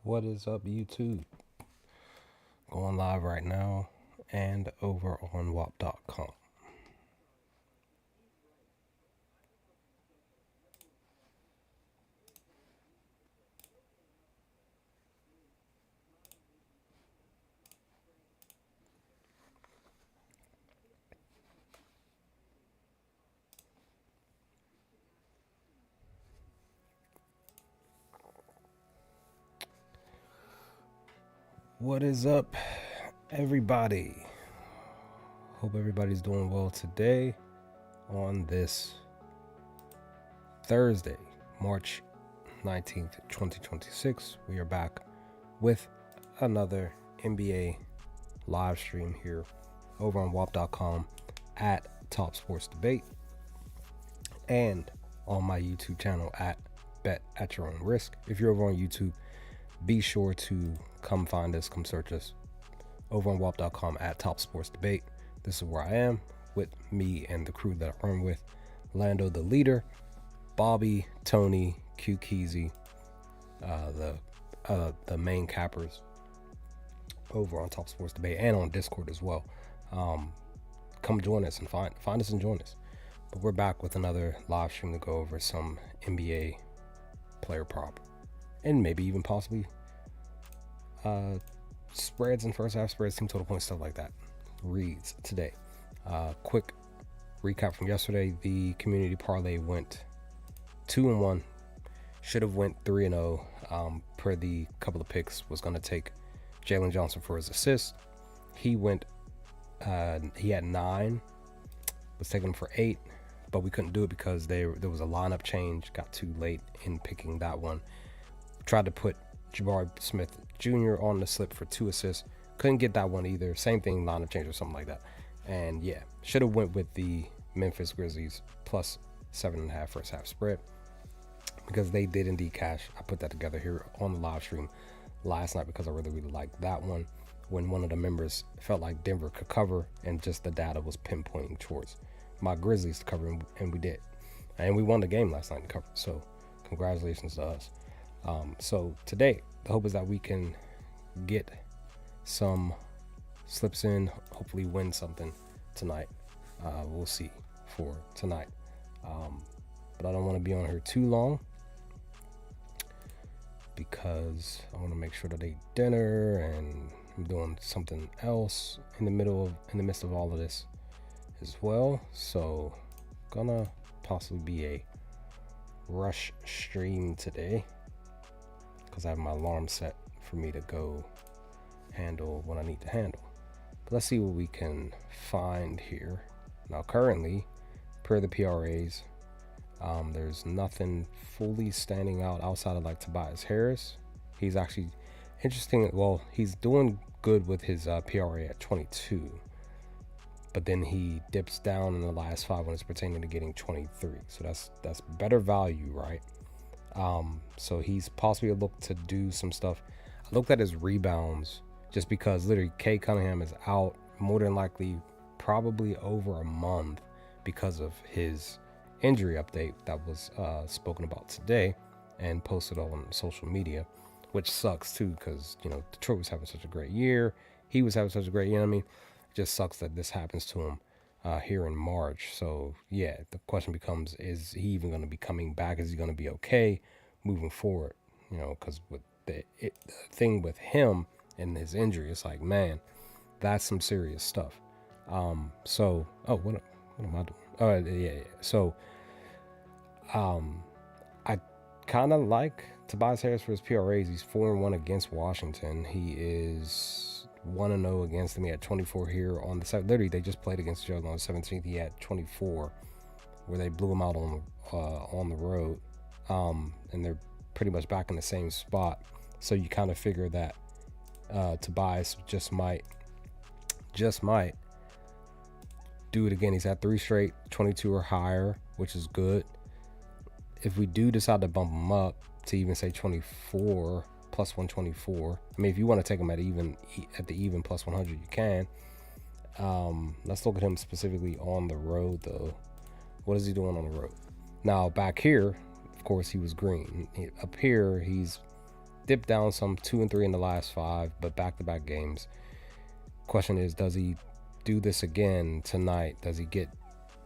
What is up, YouTube? Going live right now and over on WAP.com. What is up, everybody? Hope everybody's doing well today on this Thursday, March 19th, 2026. We are back with another NBA live stream here over on WAP.com at Top Sports Debate and on my YouTube channel at Bet at Your Own Risk. If you're over on YouTube, be sure to come find us, come search us over on WAP.com at Top Sports Debate. This is where I am with me and the crew that I run with. Lando, the leader, Bobby, Tony, Q Keezy, the main cappers over on Top Sports Debate and on Discord as well. Come join us and find us and join us. But we're back with another live stream to go over some NBA player prop and maybe even possibly spreads in first half, spreads, team total points, stuff like that. Reads today. Quick recap from yesterday. The community parlay went 2-1. Should have went 3-0. Per the couple of picks, was going to take Jalen Johnson for his assist. He went. He had 9. Was taking him for 8, but we couldn't do it because there was a lineup change. Got too late in picking that one. Tried to put Jabari Smith Jr. on the slip for 2 assists. Couldn't get that one either. Same thing, lineup change or something like that. And yeah, should have went with the Memphis Grizzlies plus 7.5 first half spread because they did indeed cash. I put that together here on the live stream last night because I really liked that one when one of the members felt like Denver could cover and just the data was pinpointing towards my Grizzlies to cover, and we did. And we won the game last night to cover. So congratulations to us. So today, the hope is that we can get some slips in, hopefully win something tonight. We'll see for tonight. But I don't want to be on here too long because I want to make sure that I eat dinner and I'm doing something else in the midst of all of this as well. So gonna possibly be a rush stream today because I have my alarm set for me to go handle what I need to handle. But let's see what we can find here. Now currently, per the PRAs, there's nothing fully standing out outside of like Tobias Harris. He's actually interesting. Well, he's doing good with his PRA at 22, but then he dips down in the last 5 when it's pertaining to getting 23. So that's better value, right? So he's possibly a look to do some stuff. I looked at his rebounds just because literally Kay Cunningham is out more than likely probably over a month because of his injury update that was spoken about today and posted on social media, which sucks too because, you know, Detroit was having such a great year. He was having such a great year. I mean, it just sucks that this happens to him here in March. So yeah, the question becomes, is he even going to be coming back? Is he going to be okay moving forward? You know, because with the thing with him and his injury, it's like, man, that's some serious stuff. So what am I doing? Oh yeah. So I kind of like Tobias Harris for his PRAs. He's 4-1 against Washington. He is 1-0 against them. He had 24 here on the side. Literally, they just played against each other on the 17th. He had 24, where they blew him out on the road. And they're pretty much back in the same spot. So you kind of figure that Tobias just might do it again. He's had 3 straight 22 or higher, which is good. If we do decide to bump him up to even say 24 plus 124, I mean, if you want to take him at the even plus 100, you can. Let's look at him specifically on the road though. What is he doing on the road? Now back here, of course, he was green. Up here, he's dipped down some, 2 and 3 in the last 5, but back-to-back games. Question is, does he do this again tonight? Does he get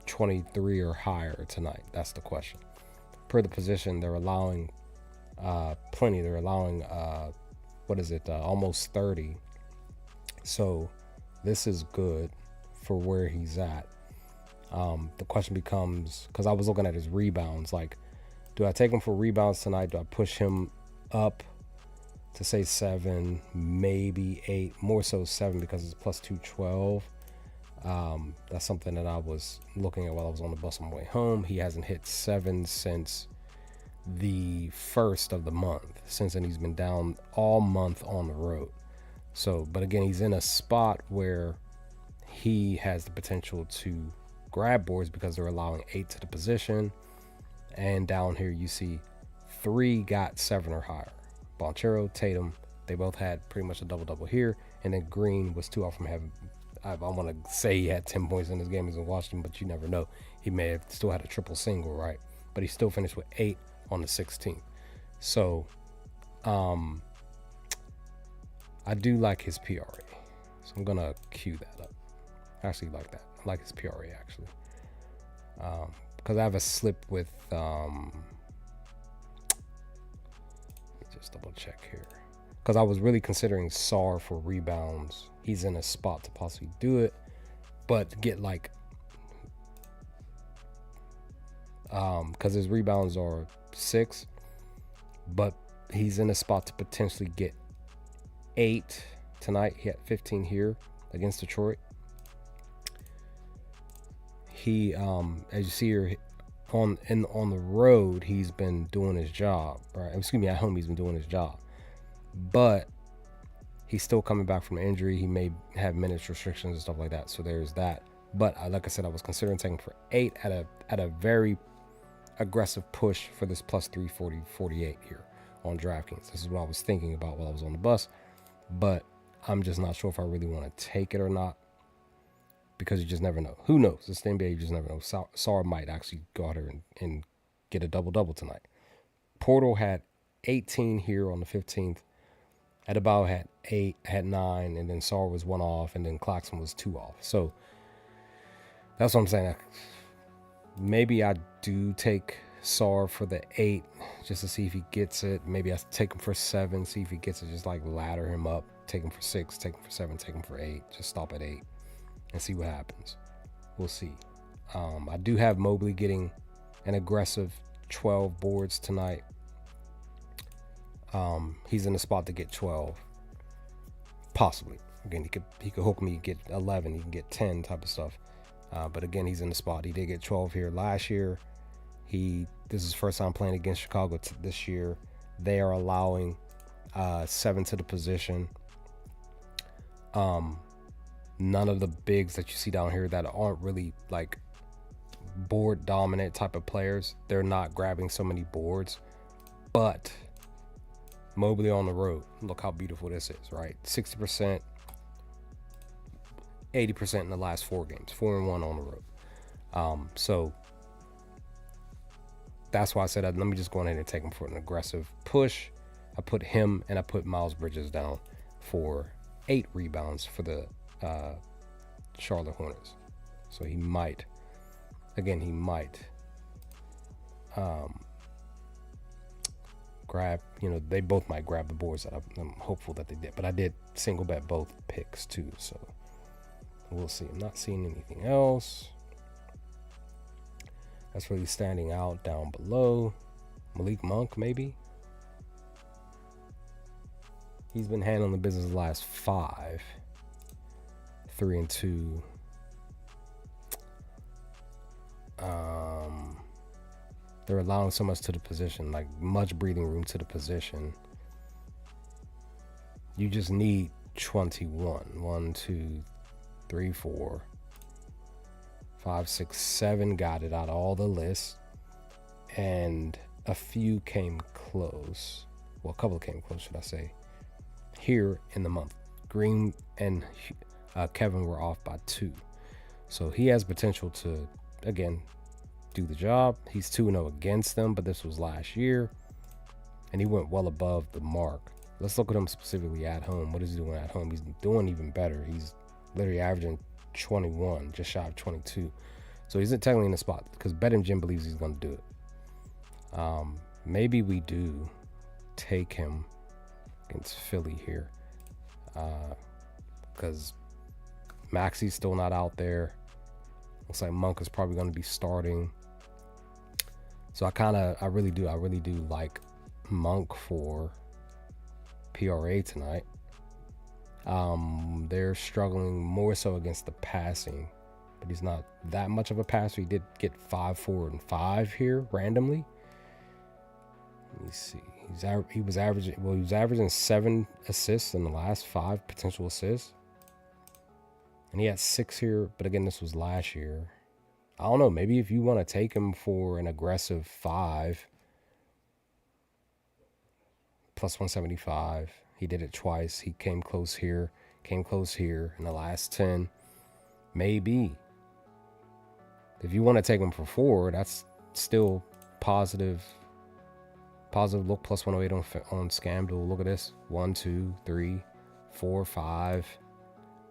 23 or higher tonight? That's the question. Per the position, they're allowing plenty. They're allowing almost 30. So this is good for where he's at. The question becomes, because I was looking at his rebounds, like, do I take him for rebounds tonight? Do I push him up to say 7, maybe 8, more so 7 because it's plus 212? That's something that I was looking at while I was on the bus on my way home. He hasn't hit 7 since the 1st of the month, since then he's been down all month on the road. So, but again, he's in a spot where he has the potential to grab boards because they're allowing 8 to the position. And down here you see 3 got 7 or higher. Banchero, Tatum, they both had pretty much a double-double here. And then Green was 2 off from having, I want to say he had 10 points in this game as in Washington, but you never know. He may have still had a triple single, right? But he still finished with 8 on the 16th. So I do like his PRA. So I'm going to cue that up. I actually like that. I like his PRA, actually. Because I have a slip with, let me just double check here. Because I was really considering Sarr for rebounds. He's in a spot to possibly do it, but get like, because his rebounds are 6, but he's in a spot to potentially get 8 tonight. He had 15 here against Detroit. He, as you see here, on the road, he's been doing his job, right? Excuse me, at home, he's been doing his job, but he's still coming back from an injury. He may have minutes restrictions and stuff like that. So there's that. But like I said, I was considering taking for 8 at a very aggressive push for this plus 340, 48 here on DraftKings. This is what I was thinking about while I was on the bus, but I'm just not sure if I really want to take it or not, because you just never know. Who knows? This NBA, you just never know. Sarr might actually go out here and get a double-double tonight. Portal had 18 here on the 15th. Adebayo had 8, had 9, and then Sarr was 1 off, and then Claxton was 2 off. So that's what I'm saying. Maybe I do take Sarr for the 8 just to see if he gets it. Maybe I take him for 7, see if he gets it, just like ladder him up. Take him for 6, take him for 7, take him for 8. Just stop at 8 and see what happens. We'll see. I do have Mobley getting an aggressive 12 boards tonight. He's in the spot to get 12, possibly. Again, he could hook me, get 11, he can get 10 type of stuff. But again, he's in the spot. He did get 12 here last year. This is his first time playing against Chicago this year. They are allowing 7 to the position. None of the bigs that you see down here that aren't really like board dominant type of players, they're not grabbing so many boards. But Mobley on the road, look how beautiful this is, right? 60%, 80% in the last 4 games, 4-1 on the road. So that's why I said, let me just go ahead and take him for an aggressive push. I put him and I put Miles Bridges down for 8 rebounds for the Charlotte Hornets. So he might, again, grab, they both might grab the boards that I'm hopeful that they did. But I did single bet both picks too, so we'll see. I'm not seeing anything else that's really standing out down below. Malik Monk, maybe. He's been handling the business the last 5, 3-2. They're allowing so much to the position, like much breathing room to the position. You just need 21. 1, 2, 3, 4, 5, 6, 7 got it out of all the lists, and a few came close. Well, a couple came close, should I say, here in the month. Green and Kevin were off by 2. So he has potential to, again, do the job. He's 2-0 against them, but this was last year, and he went well above the mark Let's look at him specifically at home. What is he doing at home? He's doing even better. He's literally averaging 21, just shy of 22. So he's technically in the spot because BetMGM believes he's going to do it. Maybe we do take him against Philly here because Maxey's still not out there. Looks like Monk is probably going to be starting. So I really do like Monk for PRA tonight. They're struggling more so against the passing, but he's not that much of a passer. He did get 5, 4, and 5 here randomly. Let me see. He was averaging 7 assists in the last 5 potential assists, and he had 6 here. But again, this was last year. I don't know. Maybe if you want to take him for an aggressive 5, plus 175. He did it twice. He came close here in the last 10. Maybe. If you want to take him for 4, that's still positive. Positive look, plus 108 on ScamDuel. Look at this. 1, 2, 3, 4, 5,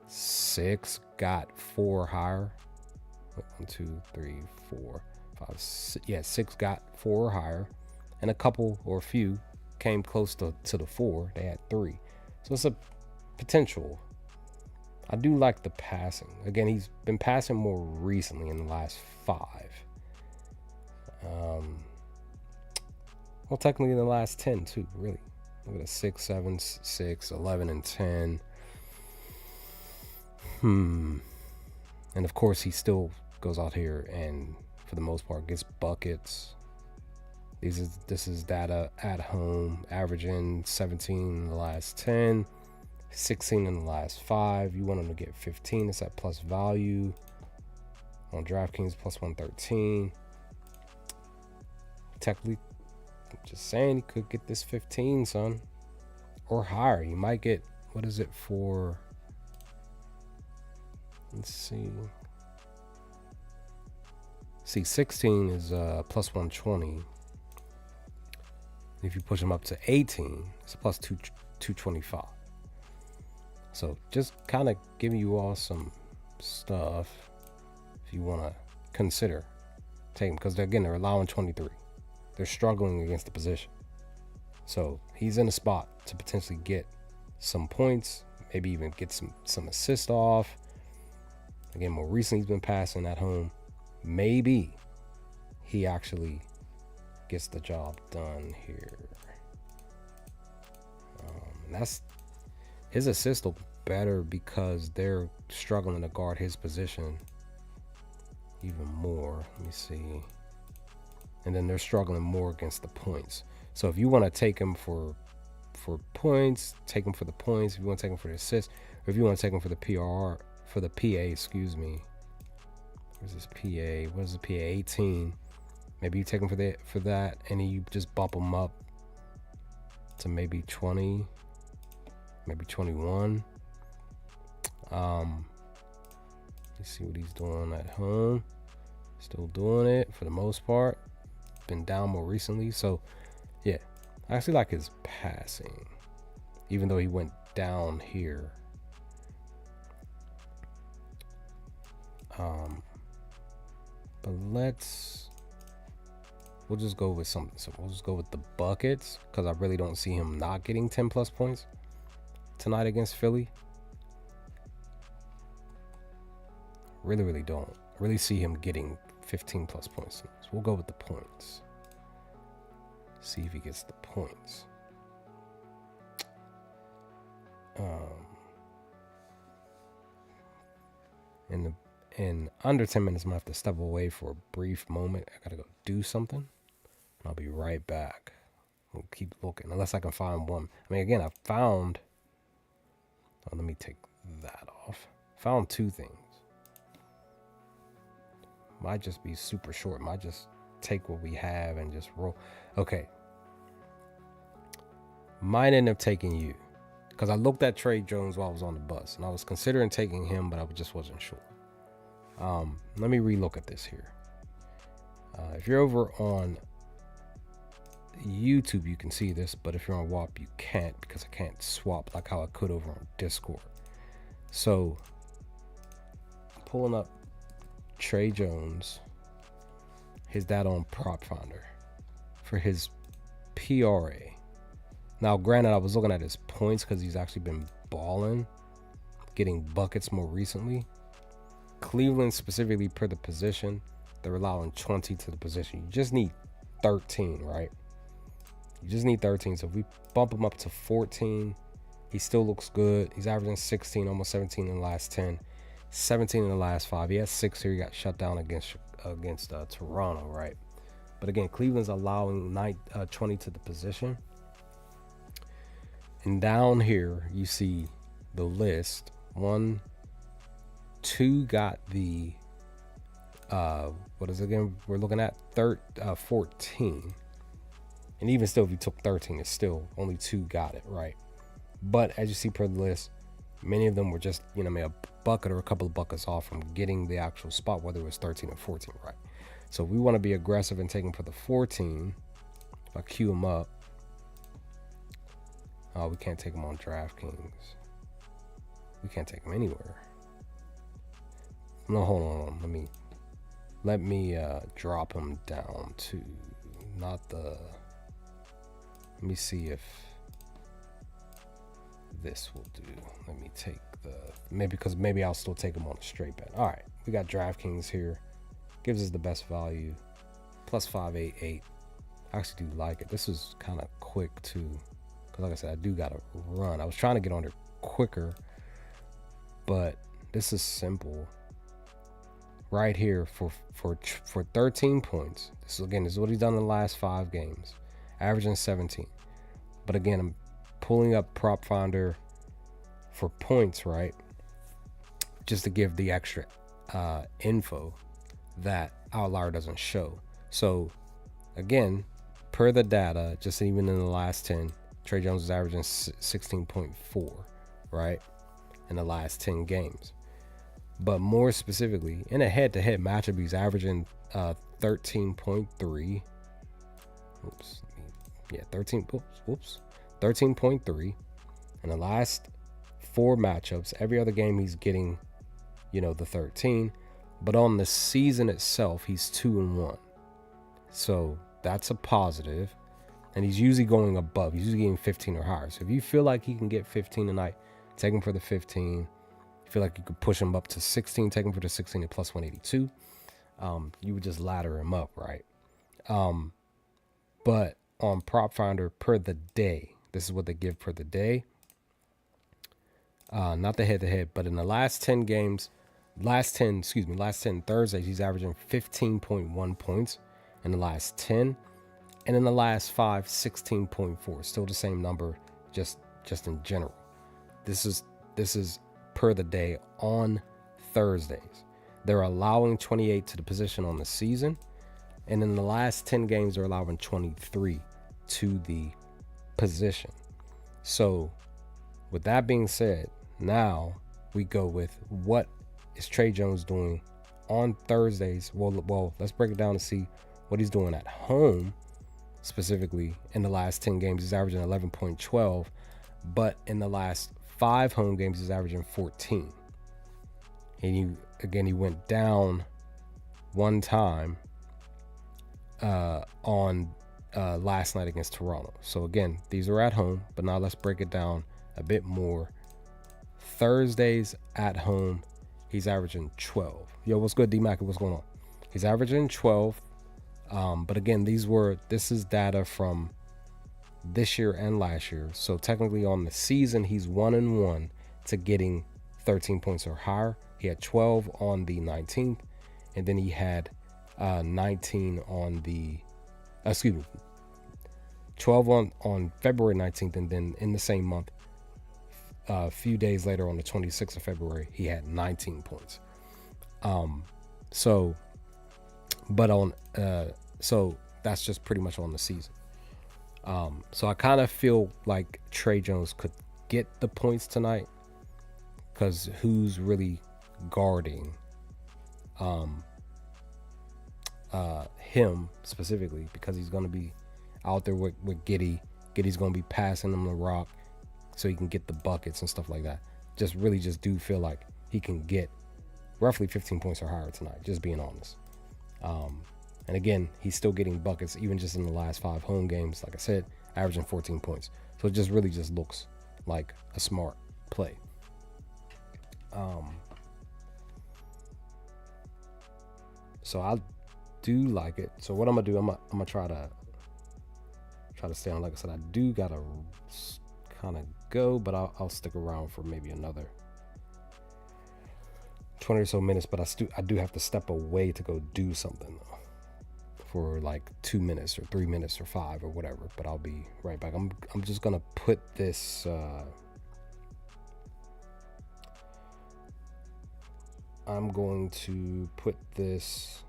6. Got 4 higher. 1, 2, 3, 4, 5, 6. Yeah, 6 got 4 higher. And a couple or a few came close to the 4. They had 3. So it's a potential. I do like the passing. Again, he's been passing more recently in the last 5. Well, technically in the last 10 too, really. Look at the 6, 7, 6, 11, and 10. And of course, he still goes out here and, for the most part, gets buckets. This is data at home, averaging 17 in the last 10, 16 in the last 5. You want him to get 15. It's at plus value. On DraftKings, plus 113. Technically, I'm just saying, he could get this 15, son. Or higher. He might get, what is it for? Let's see. See, 16 is plus 120. If you push him up to 18, it's a plus 225. So just kind of giving you all some stuff if you want to consider taking, because again, they're allowing 23. They're struggling against the position. So he's in a spot to potentially get some points, maybe even get some assists off. Again, more recently he's been passing at home. Maybe he actually gets the job done here. And that's his assist will better because they're struggling to guard his position even more. Let me see. And then they're struggling more against the points. So if you want to take him for points, take him for the points. If you want to take him for the assists, or if you want to take him for the PA, excuse me. Where's this PA? What is the PA? 18. Maybe you take him for that, and then you just bump him up to maybe 20, maybe 21. Let's see what he's doing at home. Still doing it for the most part. Been down more recently, so yeah, I actually like his passing, even though he went down here. But we'll just go with something. So we'll just go with the buckets, because I really don't see him not getting 10 plus points tonight against Philly. Really don't really see him getting 15 plus points. So we'll go with the points. See if he gets the points. In under 10 minutes, I'm gonna have to step away for a brief moment. I gotta go do something, and I'll be right back. We'll keep looking unless I can find one. I mean, again, I found. Oh, let me take that off. Found 2 things. Might just be super short. Might just take what we have and just roll. Okay. Might end up taking you, because I looked at Trey Jones while I was on the bus, and I was considering taking him, but I just wasn't sure. Let me relook at this here. If you're over on YouTube, you can see this, but if you're on WAP, you can't, because I can't swap like how I could over on Discord. So pulling up Tre Jones, his data on Prop Finder for his PRA. Now, granted, I was looking at his points because he's actually been balling, getting buckets more recently. Cleveland, specifically per the position, they're allowing 20 to the position. You just need 13, right? You just need 13. So if we bump him up to 14, he still looks good. He's averaging 16, almost 17 in the last 10, 17 in the last 5. He has 6 here. He got shut down against Toronto, right? But again, Cleveland's allowing 20 to the position. And down here, you see the list. 1, 2 got the, what is it again? We're looking at 14. And even still, if you took 13, it's still only 2 got it, right? But as you see per the list, many of them were just, maybe a bucket or a couple of buckets off from getting the actual spot, whether it was 13 or 14, right? So we want to be aggressive and take him for the 14. If I queue him up, we can't take him on DraftKings. We can't take him anywhere. No, hold on. Let me drop him down to not the. Let me see if this will do. Let me take maybe I'll still take him on a straight bet. All right, we got DraftKings here. Gives us the best value, plus 588. I actually do like it. This is kind of quick too, because like I said, I do got to run. I was trying to get on there quicker, but this is simple. Right here for 13 points. This is what he's done in the last 5 games, averaging 17. But again, I'm pulling up Prop Finder for points, right? Just to give the extra info that Outlier doesn't show. So again, per the data, just even in the last 10, Tre Jones is averaging 16.4, right? In the last 10 games. But more specifically, in a head-to-head matchup, he's averaging 13.3. 13.3. In the last 4 matchups, every other game he's getting, the 13. But on the season itself, he's 2-1. So that's a positive. And he's usually going above. He's usually getting 15 or higher. So if you feel like he can get 15 tonight, take him for the 15. Feel like you could push him up to 16, take him for the 16 at plus 182. You would just ladder him up, right? But on Prop Finder per the day, this is what they give per the day. Not the head-to-head, but in the last 10 games, last 10 Thursdays, he's averaging 15.1 points in the last 10. And in the last 5, 16.4. Still the same number, just in general. This is per the day on Thursdays. They're allowing 28 to the position on the season. And in the last 10 games, they're allowing 23 to the position. So with that being said, now we go with what is Tre Jones doing on Thursdays. Well, let's break it down to see what he's doing at home. Specifically, in the last 10 games, he's averaging 11.12. But in the last 5 home games, he's averaging 14. And he went down one time on last night against Toronto. So again, these are at home, but now let's break it down a bit more. Thursdays at home, he's averaging 12. Yo, what's good, D-Mac? What's going on? He's averaging 12. But again, this is data from this year and last year. So technically on the season, he's 1-1 to getting 13 points or higher. He had 12 on the 19th, and then he had 19 on the 12 on February 19th, and then in the same month, a few days later on the 26th of February, he had 19 points. So that's just pretty much on the season. So I kind of feel like Tre Jones could get the points tonight, because who's really guarding him specifically, because he's going to be out there with Giddey. Giddey's going to be passing him the rock so he can get the buckets and stuff like that. Just really just do feel like he can get roughly 15 points or higher tonight, just being honest. And again, he's still getting buckets even just in the last 5 home games. Like I said, averaging 14 points. So it just really just looks like a smart play. So I do like it. So what I'm gonna do, I'm gonna try to stay on. Like I said, I do gotta kind of go, but I'll stick around for maybe another 20 or so minutes. But I do have to step away to go do something though, for like 2 minutes or 3 minutes or 5 or whatever. But I'll be right back. I'm just gonna put this. I'm going to put this.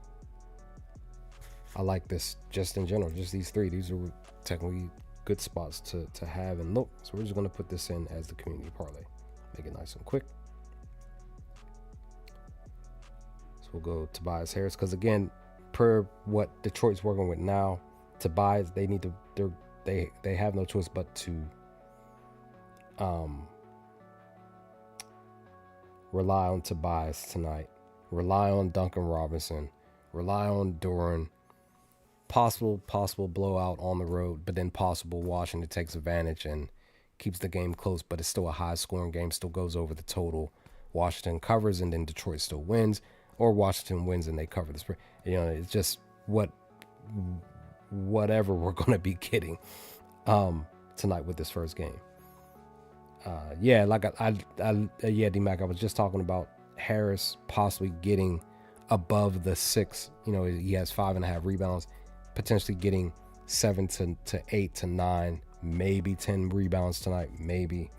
I like this just in general, just these 3. These are technically good spots to have and look. So we're just going to put this in as the community parlay. Make it nice and quick. So we'll go Tobias Harris, because again, per what Detroit's working with now, Tobias, they need to, they have no choice but to rely on Tobias tonight, rely on Duncan Robinson, rely on Duren. Possible blowout on the road, but then possible Washington takes advantage and keeps the game close, but it's still a high scoring game, still goes over the total. Washington covers and then Detroit still wins, or Washington wins and they cover the spread. You know, it's just whatever we're going to be getting tonight with this first game. Yeah, like yeah, D-Mac, I was just talking about Harris possibly getting above the 6. You know, he has 5.5 rebounds, potentially getting 7 to 8 to 9, maybe 10 rebounds tonight, maybe.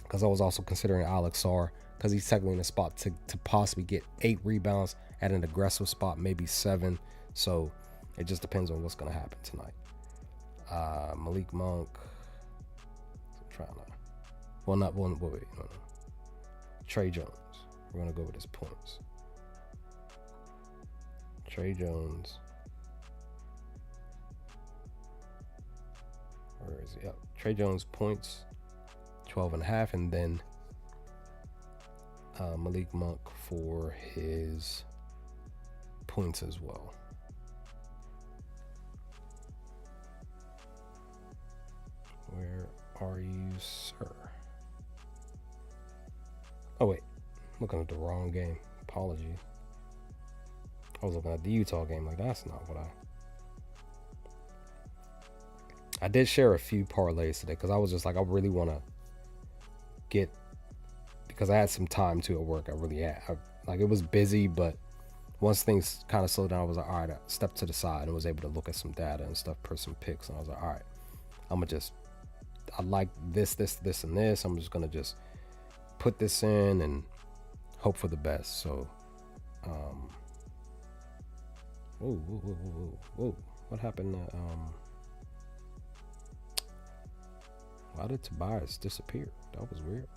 Because I was also considering Alex Sarr, because he's technically in a spot to possibly get 8 rebounds at an aggressive spot, maybe 7. So it just depends on what's going to happen tonight. Malik Monk. I'm trying to. Well, not one. Wait, no. Trey Jones. We're going to go with his points. Trey Jones. Where is he? Yep. Trey Jones points, 12.5, and then Malik Monk for his points as well. Where are you, sir? Oh wait, looking at the wrong game. Apologies. I was looking at the Utah game. Like, that's not what I did share a few parlays today, because I was just like, I really want to get, because I had some time to at work. I really had. Like, it was busy, but once things kind of slowed down, I was like, all right, I stepped to the side and was able to look at some data and stuff, per some picks. And I was like, all right, I like this, and this. I'm just going to just put this in and hope for the best. So, whoa. What happened to, why did Tobias disappear? That was weird.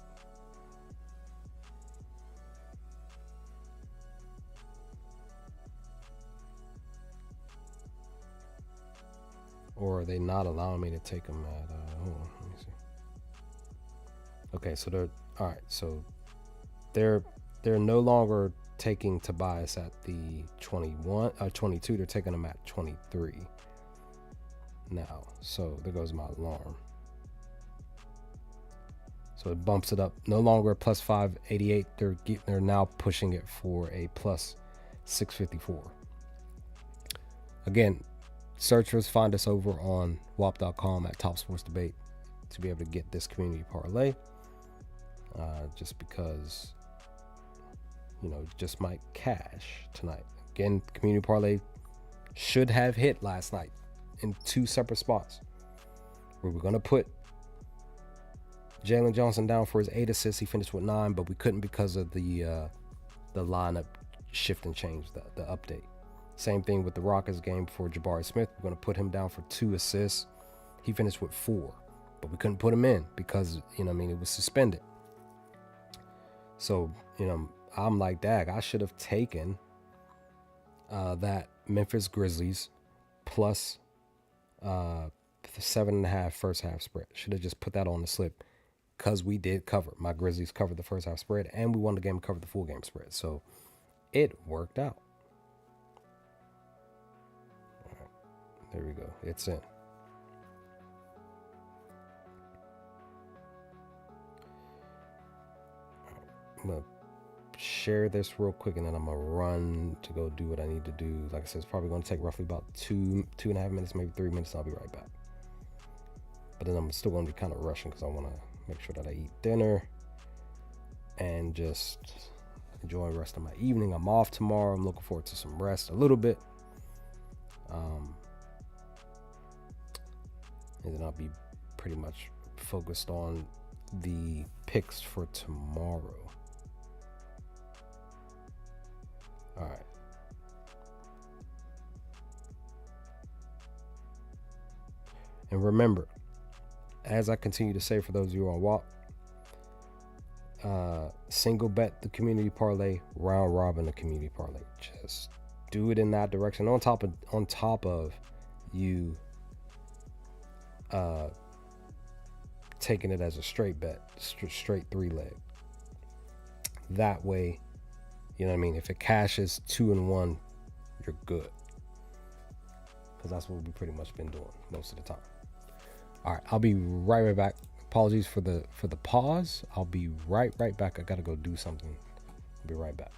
Or are they not allowing me to take him at, hold on, let me see. Okay, so they're, all right, so they're no longer taking Tobias at the 22. They're taking him at 23 now. So there goes my alarm. So it bumps it up. No longer a plus 588. They're now pushing it for a plus 654. Again, searchers, find us over on WAP.com at Top Sports Debate to be able to get this community parlay. Just because, you know, just might cash tonight. Again, community parlay should have hit last night in 2 separate spots. We were going to put Jalen Johnson down for his 8 assists. He finished with 9, but we couldn't because of the lineup shift and change, the update. Same thing with the Rockets game for Jabari Smith. We're going to put him down for 2 assists. He finished with 4, but we couldn't put him in because, you know, I mean, it was suspended. So, you know, I'm like, dag, I should have taken that Memphis Grizzlies plus the 7.5 first half spread. Should have just put that on the slip because we did cover. My Grizzlies covered the first half spread, and we won the game and covered the full game spread. So it worked out. All right, there we go. It's in. I'm gonna share this real quick, and then I'm gonna run to go do what I need to do. Like I said, it's probably gonna take roughly about 2.5 minutes, maybe 3 minutes. I'll be right back. But then I'm still gonna be kind of rushing because I want to make sure that I eat dinner and just enjoy the rest of my evening. I'm off tomorrow. I'm looking forward to some rest a little bit. And then I'll be pretty much focused on the picks for tomorrow. All right. And remember, as I continue to say for those of you on WAP, single bet the community parlay, round robin the community parlay. Just do it in that direction. On top of you taking it as a straight bet, straight 3-leg. That way, you know what I mean? If it cashes 2 and 1, you're good. Because that's what we've pretty much been doing most of the time. All right, I'll be right back. Apologies for the pause. I'll be right back. I gotta go do something. I'll be right back.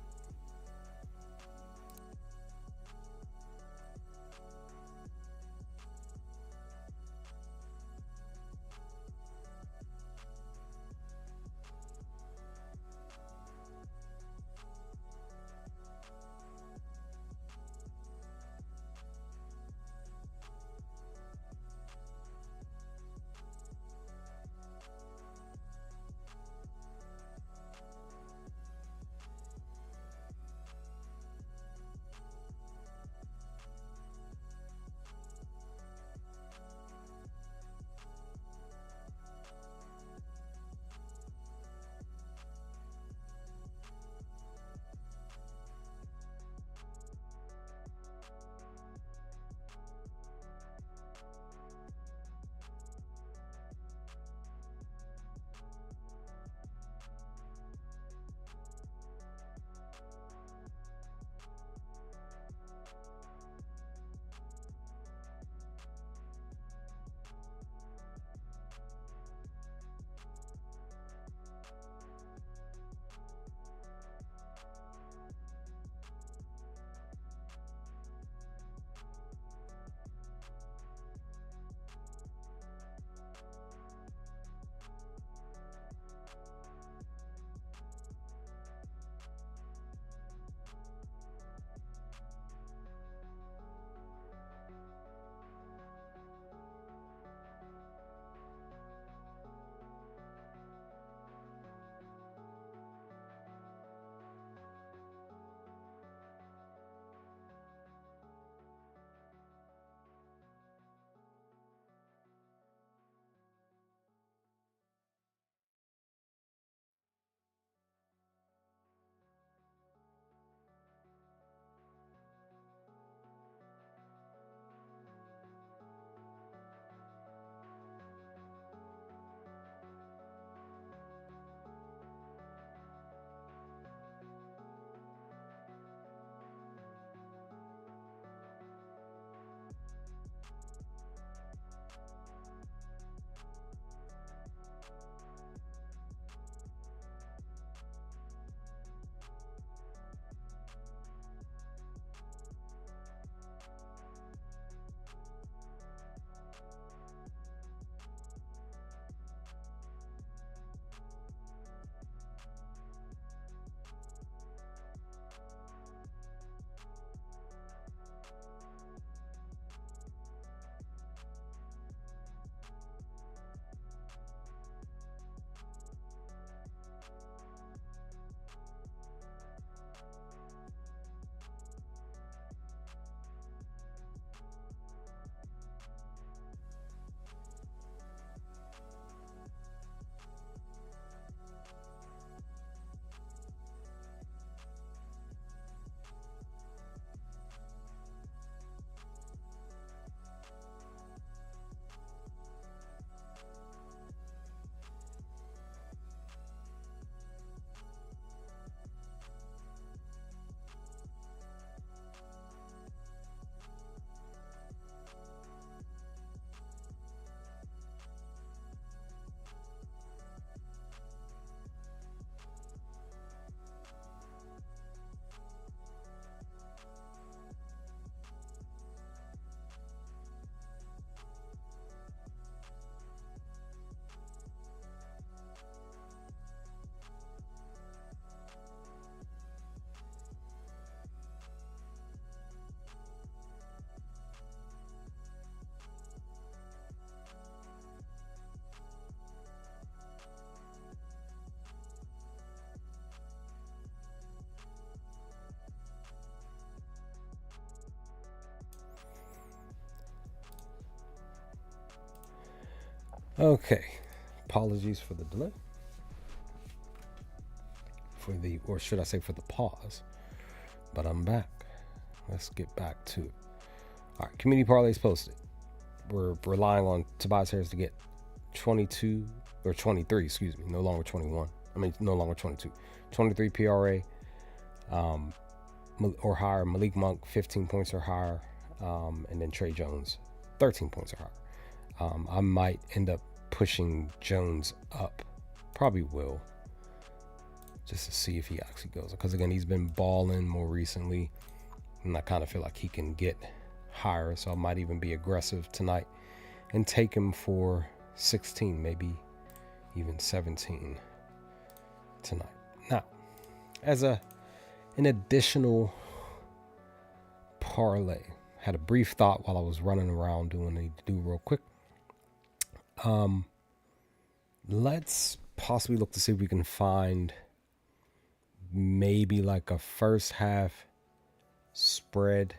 Okay, apologies for the delay, or should I say for the pause, but I'm back. Let's get back to it. All right, community parlays posted. We're relying on Tobias Harris to get 22 or 23, excuse me, no longer 21. I mean, no longer 22. 23 PRA or higher. Malik Monk, 15 points or higher. And then Trey Jones, 13 points or higher. I might end up pushing Jones up. Probably will. Just to see if he actually goes. Because, again, he's been balling more recently. And I kind of feel like he can get higher. So I might even be aggressive tonight and take him for 16, maybe even 17 tonight. Now, as an additional parlay, had a brief thought while I was running around doing what I need to do real quick. Let's possibly look to see if we can find maybe like a first half spread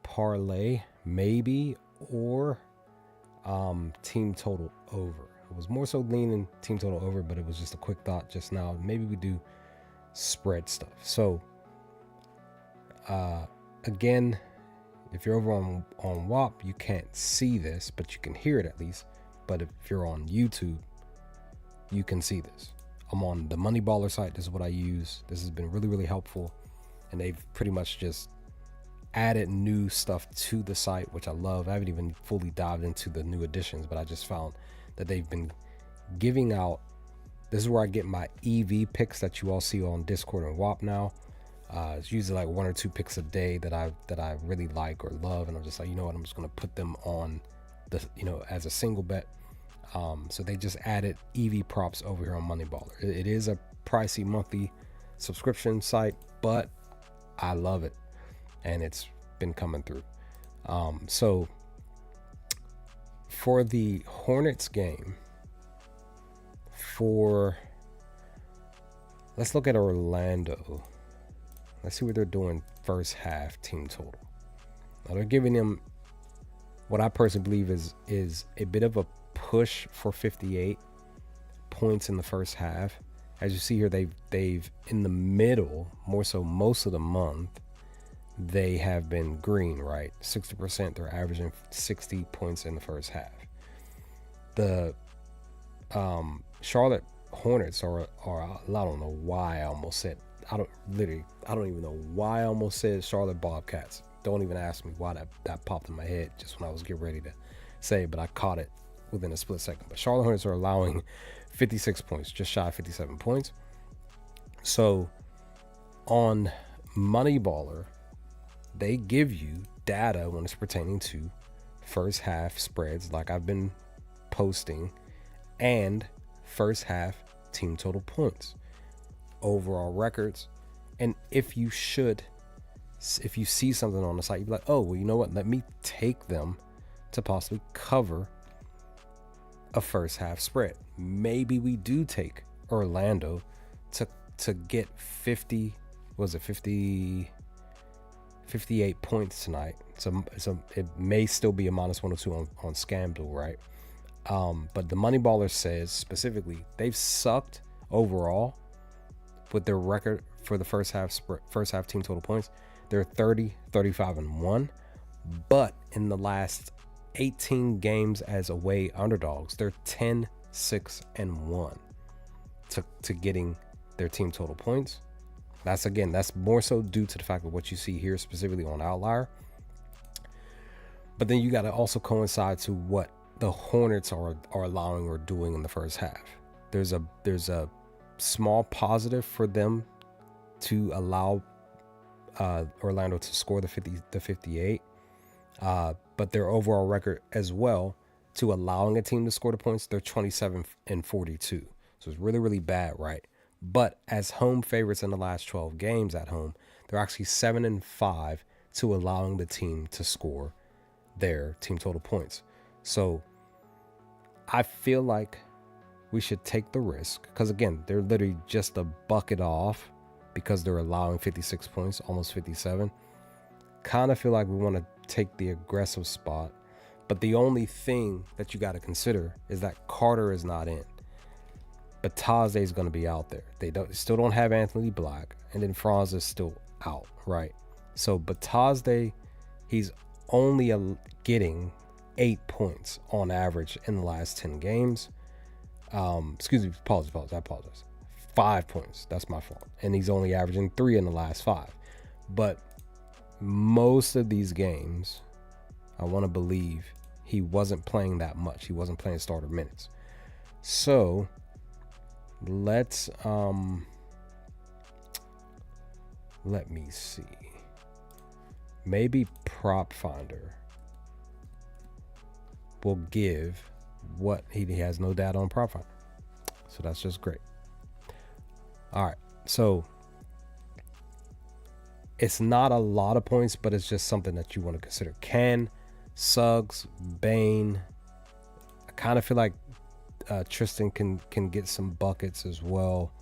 parlay, maybe, or team total over. It was more so leaning team total over, but it was just a quick thought just now. Maybe we do spread stuff. So again, if you're over on WAP, you can't see this, but you can hear it at least. But if you're on YouTube, you can see this. I'm on the Money Baller site. This is what I use. This has been really, really helpful. And they've pretty much just added new stuff to the site, which I love. I haven't even fully dived into the new additions, but I just found that they've been giving out. This is where I get my EV picks that you all see on Discord and WAP now. It's usually like 1 or 2 picks a day that I really like or love, and I'm just like, you know what, I'm just gonna put them on the, as a single bet. So they just added EV props over here on Money Baller. It is a pricey monthly subscription site, but I love it, and it's been coming through. So for the Hornets game, let's look at Orlando. Let's see what they're doing first half team total. Now they're giving them what I personally believe is a bit of a push for 58 points in the first half. As you see here, they've in the middle, more so most of the month, they have been green, right? 60%, they're averaging 60 points in the first half. The Charlotte Hornets are I don't know why I almost said, I don't even know why I almost said Charlotte Bobcats. Don't even ask me why that popped in my head just when I was getting ready to say it, but I caught it within a split second. But Charlotte Hornets are allowing 56 points, just shy of 57 points. So on Money Baller, they give you data when it's pertaining to first half spreads, like I've been posting, and first half team total points, overall records. And if you see something on the site, you'd be like, oh, well, you know what? Let me take them to possibly cover a first half spread. Maybe we do take Orlando to get 58 points tonight. So it may still be a -102 on ScamDuel, right? But the Money Baller says specifically they've sucked overall with their record for the first half team total points. They're 30, 35, and 1. But in the last 18 games as away underdogs, they're 10, 6, and 1 to getting their team total points. That's more so due to the fact of what you see here specifically on Outlier. But then you got to also coincide to what the Hornets are allowing or doing in the first half. There's a small positive for them to allow Orlando to score the 58, but their overall record as well to allowing a team to score the points, they're 27 and 42. So it's really, really bad, right? But as home favorites in the last 12 games at home, they're actually 7 and 5 to allowing the team to score their team total points. So I feel like we should take the risk, because again, they're literally just a bucket off because they're allowing 56 points, almost 57. Kind of feel like we want to take the aggressive spot, But the only thing that you got to consider is that Carter is not in. Bataze is going to be out there. They still don't have Anthony Black, and then Franz is still out, right? So Bataze, he's only getting 8 points on average in the last 10 games. Excuse me, I apologize. 5 points. That's my fault. And he's only averaging 3 in the last 5. But most of these games, I want to believe he wasn't playing that much. He wasn't playing starter minutes. So let's let me see. Maybe Prop Finder will give what he has no data on Prop Finder. So that's just great. All right. So it's not a lot of points, but it's just something that you want to consider. Can Suggs, Bane, I kind of feel like Tristan can get some buckets as well.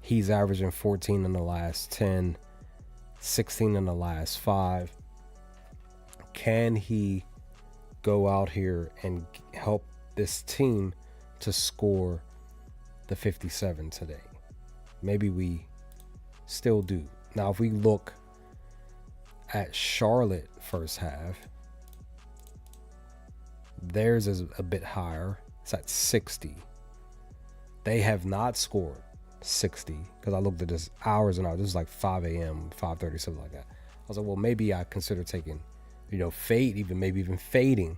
He's averaging 14 in the last 10, 16 in the last 5. Can he go out here and help this team to score the 57 today? Maybe we still do. Now, if we look at Charlotte first half, theirs is a bit higher. It's at 60. They have not scored 60 because I looked at this hours and hours. This is like 5 a.m., 5:30, something like that. I was like, well, maybe I consider taking, maybe even fading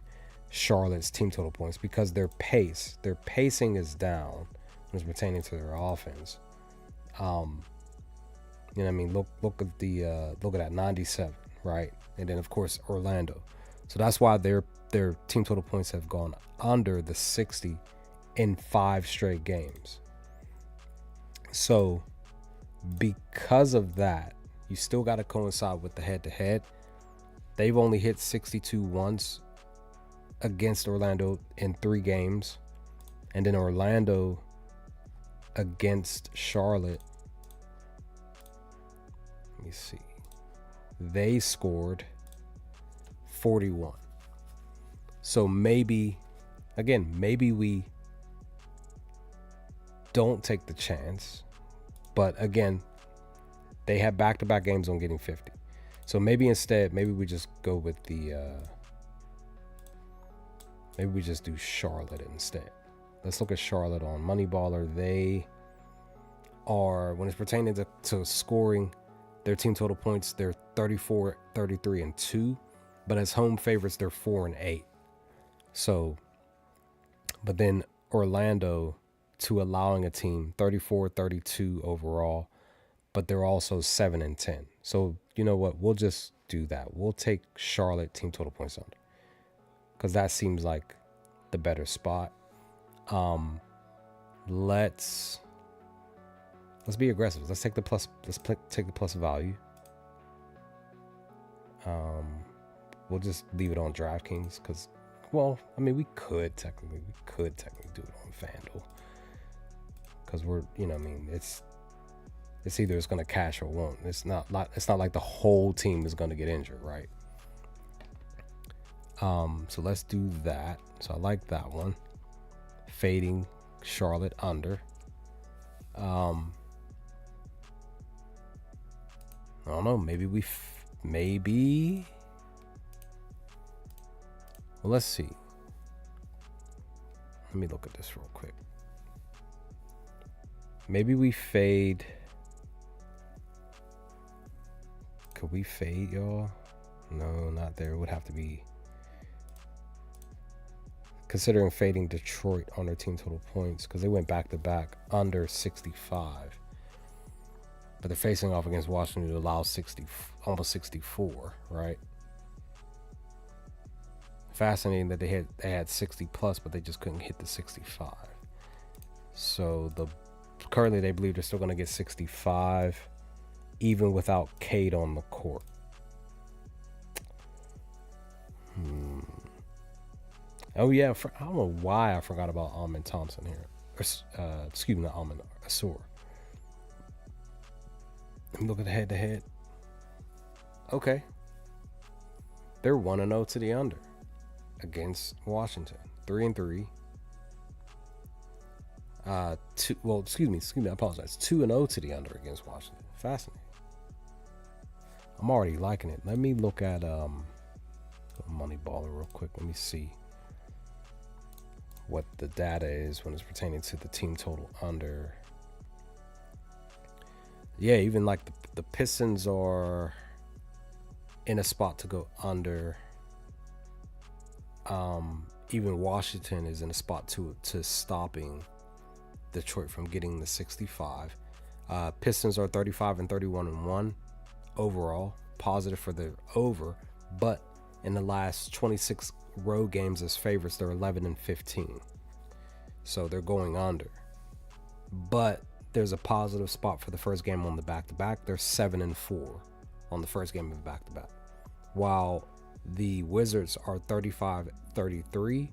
Charlotte's team total points because their pacing is down when it's pertaining to their offense. You know what I mean? Look at that 97, right? And then of course Orlando. So that's why their team total points have gone under the 60 in 5 straight games. So because of that, you still got to coincide with the head-to-head. They've only hit 62 once against Orlando in 3 games. And then Orlando against Charlotte, let me see, they scored 41. So maybe we don't take the chance. But again, they have back-to-back games on getting 50. So maybe we just go with maybe we just do Charlotte instead. Let's look at Charlotte on Moneyballer. They are, when it's pertaining to scoring, their team total points, they're 34, 33, and 2. But as home favorites, they're 4 and 8. So, but then Orlando to allowing a team 34, 32 overall, but they're also 7 and 10. So you know what? We'll just do that. We'll take Charlotte team total points under because that seems like the better spot. Let's be aggressive. Let's take the plus. Let's take the plus value. We'll just leave it on DraftKings because, well, I mean, we could technically do it on FanDuel because we're, it's either it's going to cash or won't. It's not like the whole team is going to get injured, right? So let's do that. So I like that one. Fading Charlotte under. I don't know. Maybe. Well, let's see. Let me look at this real quick. Maybe we fade. Could we fade, y'all? No, not there. It would have to be considering fading Detroit on their team total points because they went back-to-back under 65. But they're facing off against Washington to allow almost 64, right? Fascinating that they had 60 plus, but they just couldn't hit the 65. So currently they believe they're still going to get 65, even without Cade on the court. Oh yeah, I don't know why I forgot about Amen Thompson here. Excuse me, not Amen, Ausar. Let me look at the against Washington. 3-3. Excuse me, I apologize. 2-0 to the under against Washington. Fascinating. I'm already liking it. Let me look at Moneyballer real quick. Let me see what the data is when it's pertaining to the team total under. Yeah, even like the Pistons are in a spot to go under. Even Washington is in a spot to stopping Detroit from getting the 65. Pistons are 35-31-1 overall, positive for the over, but in the last 26 road games as favorites, they're 11-15. So they're going under. But there's a positive spot for the first game on the back-to-back. They're 7-4 on the first game of the back-to-back. While the Wizards are 35-33,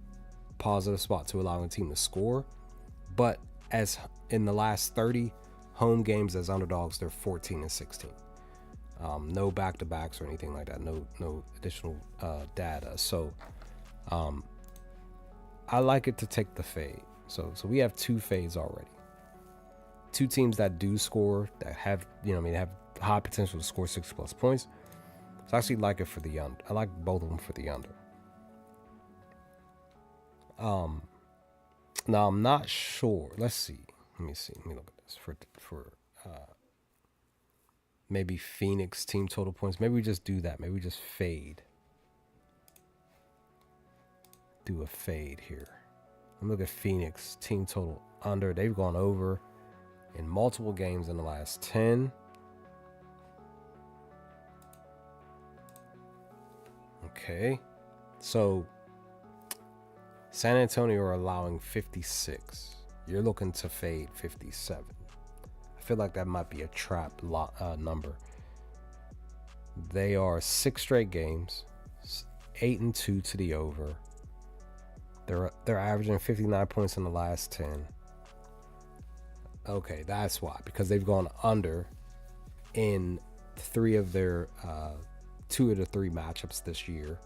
positive spot to allowing a team to score. But as in the last 30 home games as underdogs, they're 14-16. No back-to-backs or anything like that. No additional data. So I like it to take the fade. So we have two fades already. Two teams that do score, that have have high potential to score 60+ points. So I actually like it for the under. I like both of them for the under. Now I'm not sure. Let's see. Let me look at this for maybe Phoenix team total points. Maybe we just do that. Maybe we just fade. Do a fade here. Look at Phoenix team total under. They've gone over in multiple games in the last 10. Okay. So San Antonio are allowing 56. You're looking to fade 57. I feel like that might be a trap number. They are 6 straight games, 8-2 to the over. They're averaging 59 points in the last 10. Okay, that's why, because they've gone under in 2 of the 3 matchups this year.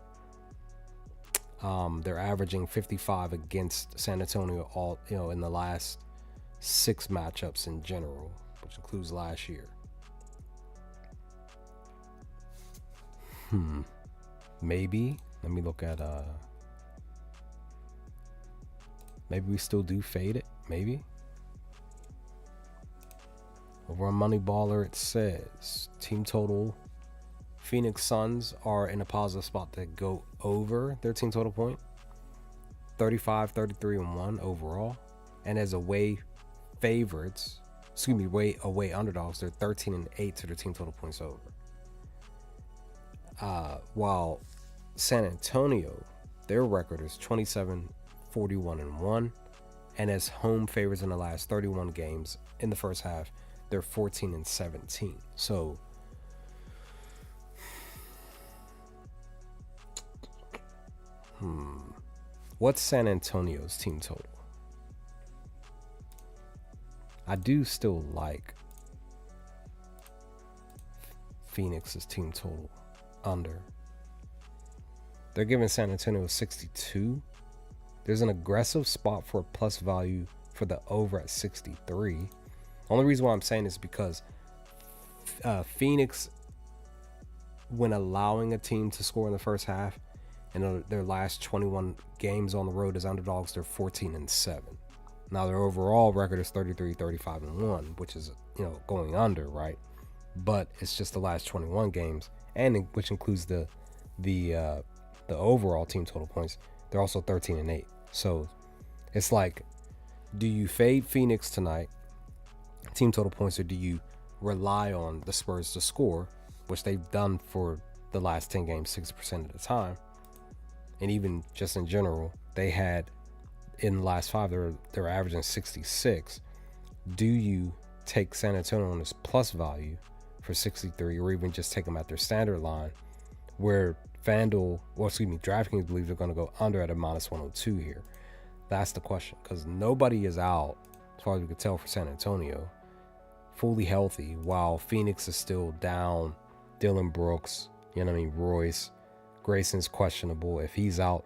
They're averaging 55 against San Antonio all in the last 6 matchups in general, which includes last year. Maybe let me look at maybe we still do fade it. Maybe over on Moneyballer it says team total. Phoenix Suns are in a positive spot to go over their team total point. 35-33-1 overall. And as away favorites, away underdogs, they're 13-8 to their team total points over. While San Antonio, their record is 27-41-1. And as home favorites in the last 31 games in the first half, they're 14-17. So what's San Antonio's team total? I do still like Phoenix's team total under. They're giving San Antonio 62. There's an aggressive spot for a plus value for the over at 63. Only reason why I'm saying this is because Phoenix, when allowing a team to score in the first half, in their last 21 games on the road as underdogs, they're 14-7. Now their overall record is 33-35-1, which is going under, right? But it's just the last 21 games, and which includes the overall team total points. They're also 13-8. So it's like, do you fade Phoenix tonight, team total points, or do you rely on the Spurs to score, which they've done for the last 10 games 60% of the time? And even just in general, they had in the last 5, they're averaging 66. Do you take San Antonio on this plus value for 63, or even just take them at their standard line, where DraftKings believes they're going to go under at a -102 here? That's the question, because nobody is out, as far as we can tell, for San Antonio, fully healthy, while Phoenix is still down. Dylan Brooks, Royce. Grayson's questionable. If he's out,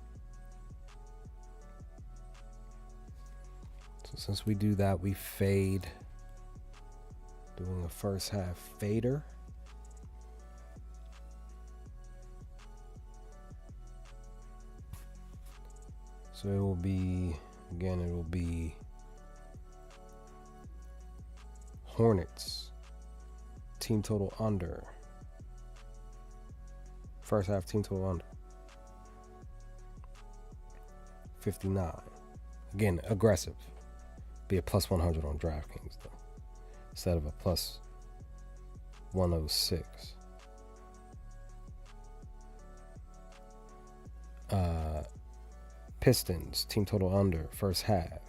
since we do that, we fade. Doing a first half fader. So it will be, again, it will be Hornets, team total under. First half team total under 59. Again, aggressive. Be a plus 100 on DraftKings though, instead of a plus 106. Pistons, team total under, first half.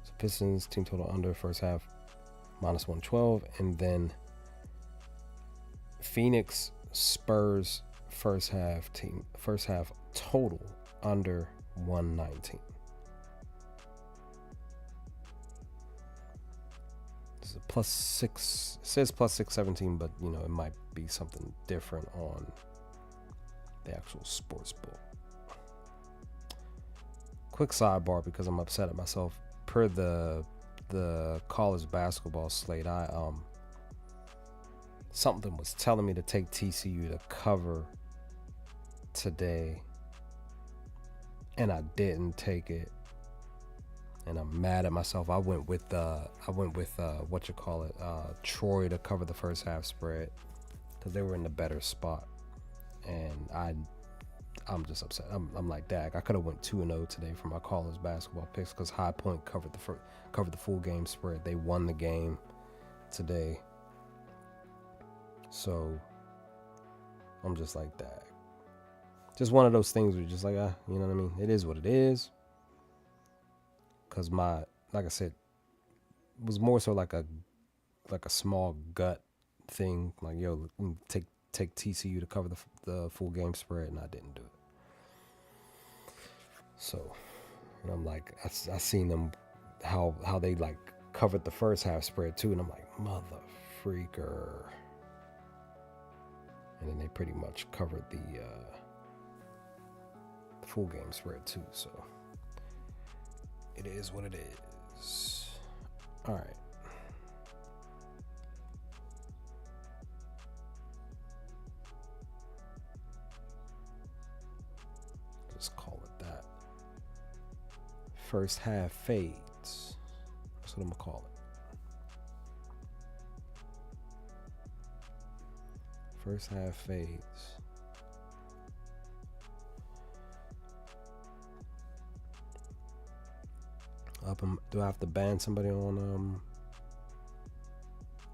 So Pistons, team total under, first half, minus 112. And then Phoenix, Spurs, first half total under 119. This is a plus 6, it says plus 617, but you know, it might be something different on the actual sports book. Quick sidebar, because I'm upset at myself. Per the college basketball slate, something was telling me to take TCU to cover today, and I didn't take it, and I'm mad at myself. I went with Troy to cover the first half spread because they were in the better spot. And I'm just upset. I'm like, dag, I could have went 2-0 today for my college basketball picks because High Point covered the full game spread. They won the game today. So I'm just like, dag. Just one of those things where you're just like, you know what I mean? It is what it is. Because like I said, it was more so like a small gut thing. Like, yo, take TCU to cover the full game spread, and I didn't do it. So, and I'm like, I seen them how they like covered the first half spread too, and I'm like, mother freaker. And then they pretty much covered the full game spread too. So it is what it is. All right. Just call it that. First half fades. That's what I'm gonna call it. First half fades. Do I have to ban somebody on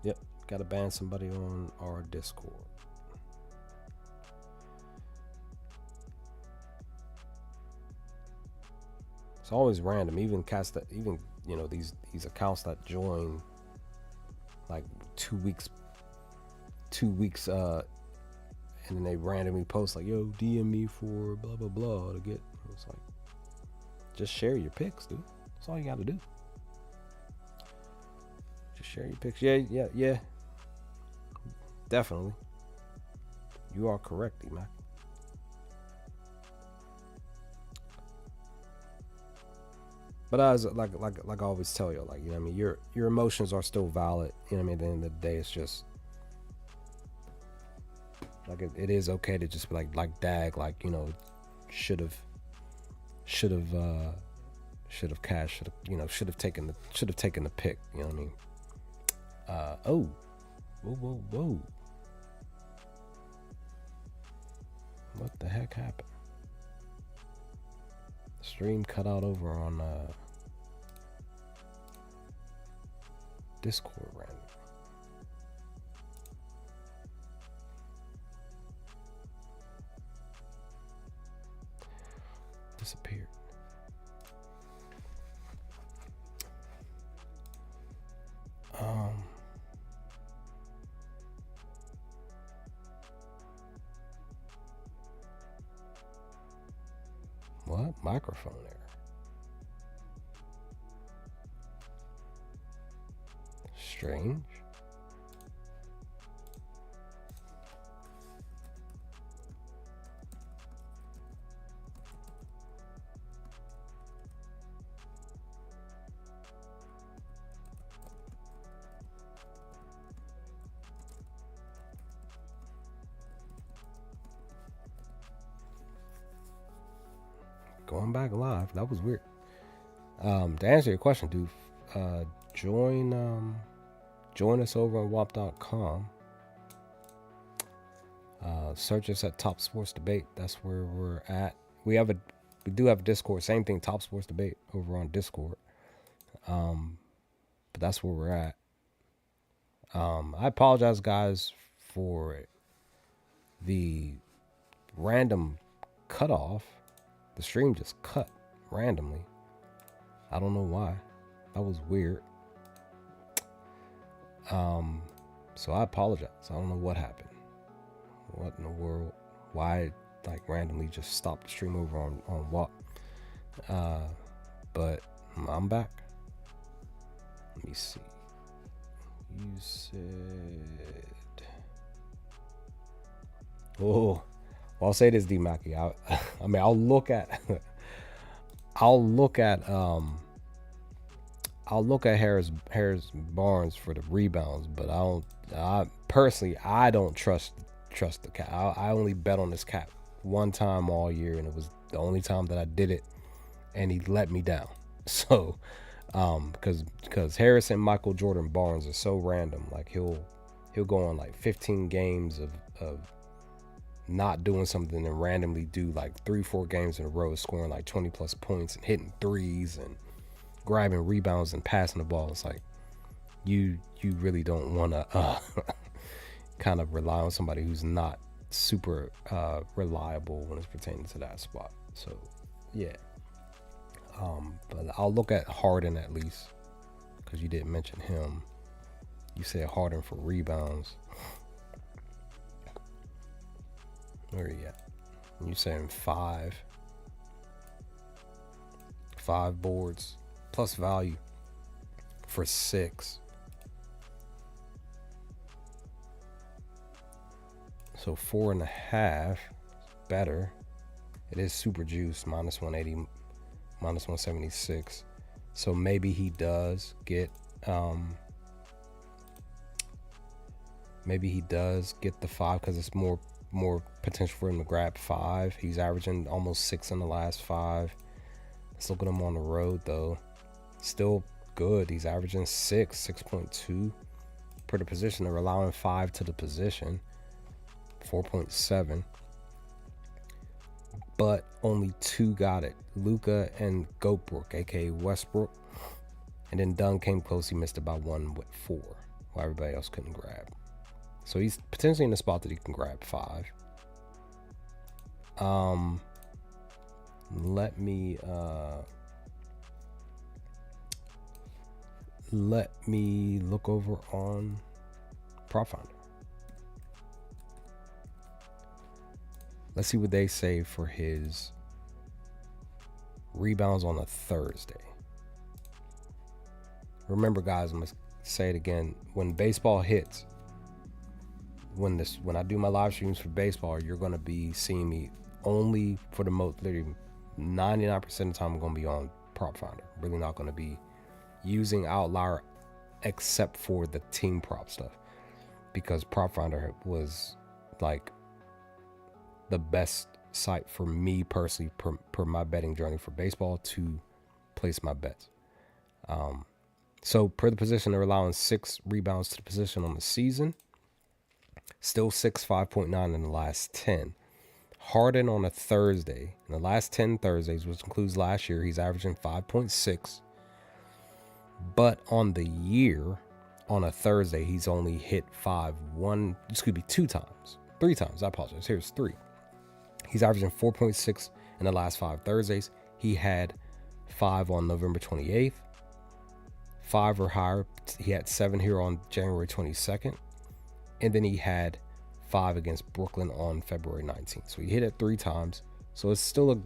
Yep, gotta ban somebody on our Discord. It's always random. Even you know, these accounts that join like 2 weeks and then they randomly post like, yo, DM me for blah blah blah to get. It's like, just share your picks, dude. That's all you gotta do. Just share your picks. Yeah. Definitely. You are correct, D-Mac. But as like I always tell you, like, you know what I mean, your emotions are still valid. You know what I mean? At the end of the day, it's just like it is okay to just be like dag, like, you know, should have cashed, should have taken the pick. You know what I mean? Whoa. What the heck happened? Stream cut out over on Discord random. Disappeared. What? Microphone error. Strange. going back live. That was weird. To answer your question, dude, join us over on WAP.com. Search us at Top Sports Debate. That's where we're at. We do have a Discord. Same thing, Top Sports Debate over on Discord. But that's where we're at. I apologize, guys, for the random cutoff. The stream just cut randomly. I don't know why. That was weird. So I apologize. I don't know what happened. What in the world? Why it, like, randomly just stopped the stream over on WAP. But I'm back. Let me see. You said, oh, well, I'll say this, D Mackie. I mean, I'll look at Harris Barnes for the rebounds, but I personally don't trust the cat. I only bet on this cat one time all year, and it was the only time that I did it, and he let me down. So because Harris and Michael Jordan Barnes are so random. Like he'll go on like 15 games of not doing something and randomly do like 3-4 games in a row, scoring like 20 plus points and hitting threes and grabbing rebounds and passing the ball. It's like you really don't want to kind of rely on somebody who's not super reliable when it's pertaining to that spot. So yeah. But I'll look at Harden at least, because you didn't mention him. You said Harden for rebounds. Where are you at? You saying 5 boards plus value for 6. So 4.5 better. It is super juice, minus 180. Minus 176. So maybe he does get the 5, because it's more potential for him to grab 5. He's averaging almost 6 in the last 5. Let's look at him on the road though. Still good. He's averaging 6.2 per the position. They're allowing 5 to the position. 4.7. But only 2 got it. Luka and Goatbrook, aka Westbrook. And then Dunn came close. He missed about 1 with 4, while everybody else couldn't grab. So he's potentially in the spot that he can grab 5. Let me look over on Prop Finder. Let's see what they say for his rebounds on a Thursday. Remember, guys, I'm going to say it again. When baseball hits, when I do my live streams for baseball, you're going to be seeing me only for the most, literally 99% of the time I'm going to be on Prop Finder. Really not going to be using Outlier except for the team prop stuff, because Prop Finder was like the best site for me personally per my betting journey for baseball to place my bets. So per the position, they're allowing 6 rebounds to the position on the season. Still 5.9 in the last 10. Harden on a Thursday, in the last 10 Thursdays, which includes last year, he's averaging 5.6. But on the year, on a Thursday, he's only hit 3 times. I apologize. Here's 3. He's averaging 4.6 in the last 5 Thursdays. He had 5 on November 28th, 5 or higher. He had 7 here on January 22nd. And then he had 5 against Brooklyn on February 19th. So he hit it 3 times. So it's still a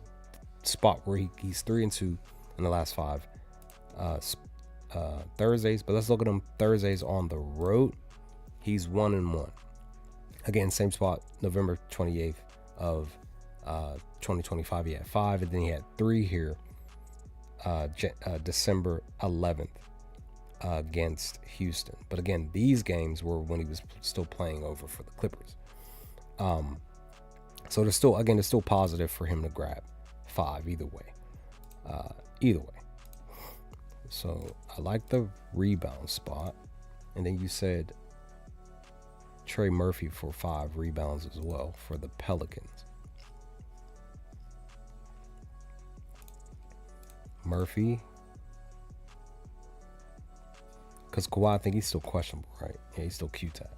spot where he's 3-2 in the last 5 Thursdays. But let's look at him Thursdays on the road. He's 1-1. Again, same spot, November 28th of 2025. He had 5, and then he had 3 here December 11th against Houston. But again, these games were when he was still playing over for the Clippers. So there's still positive for him to grab 5 either way. Either way. So I like the rebound spot. And then you said Trey Murphy for 5 rebounds as well for the Pelicans. Murphy. Because Kawhi, I think he's still questionable, right? Yeah, he's still Q-tap.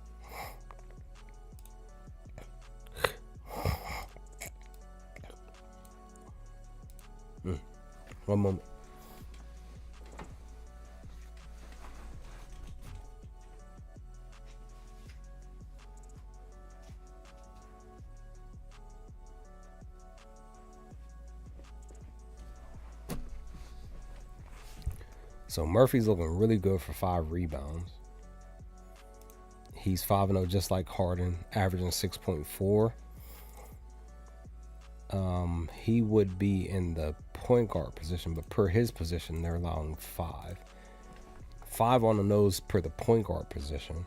One moment. So Murphy's looking really good for 5 rebounds. He's 5-0 just like Harden, averaging 6.4. He would be in the point guard position, but per his position, they're allowing 5. 5 on the nose per the point guard position.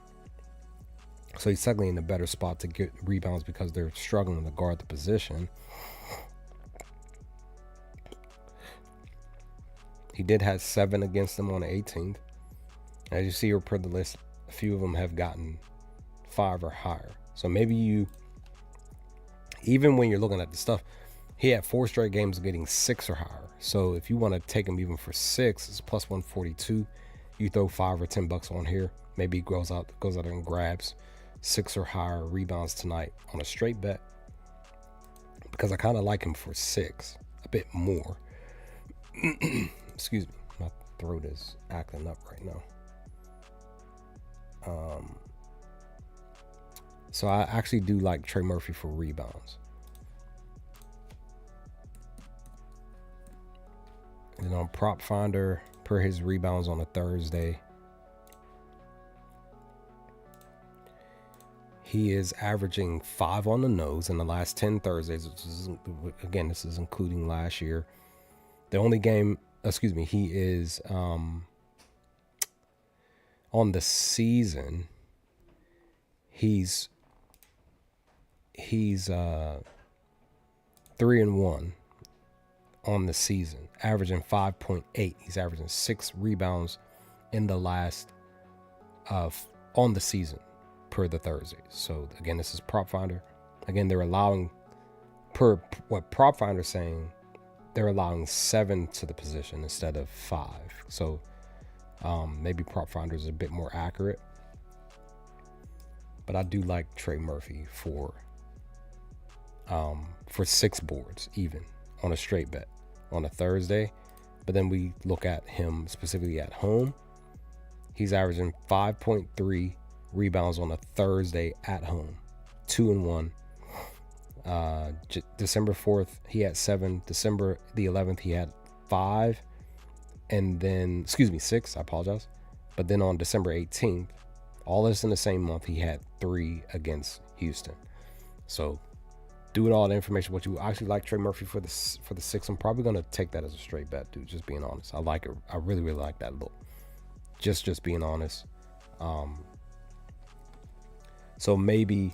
So he's technically in a better spot to get rebounds because they're struggling to guard the position. He did have 7 against them on the 18th. As you see here per the list, a few of them have gotten 5 or higher. So maybe you, even when you're looking at the stuff, he had 4 straight games getting 6 or higher. So if you want to take him even for 6, it's plus 142. You throw $5 or $10 on here. Maybe he goes out and grabs 6 or higher rebounds tonight on a straight bet. Because I kind of like him for 6, a bit more. Excuse me, my throat is acting up right now. So I actually do like Trey Murphy for rebounds. And on Prop Finder, per his rebounds on a Thursday, he is averaging 5 on the nose in the last 10 Thursdays. Which is, again, this is including last year. The only game, he is on the season. He's 3-1 on the season, averaging 5.8. He's averaging 6 rebounds in the last on the season per the Thursdays. So again, this is Prop Finder. Again, they're allowing, per what Prop Finder's saying, they're allowing 7 to the position instead of 5. So maybe Prop Finder is a bit more accurate. But I do like Trey Murphy for 6 boards even on a straight bet on a Thursday. But then we look at him specifically at home. He's averaging 5.3 rebounds on a Thursday at home, 2-1. December 4th, he had 7. December the 11th, he had 5. And then, 6, I apologize. But then on December 18th, all this in the same month, he had 3 against Houston. So, do it all the information. What you actually like Trey Murphy for the 6, I'm probably going to take that as a straight bet, dude. Just being honest. I like it. I really, really like that look. Just being honest. So maybe,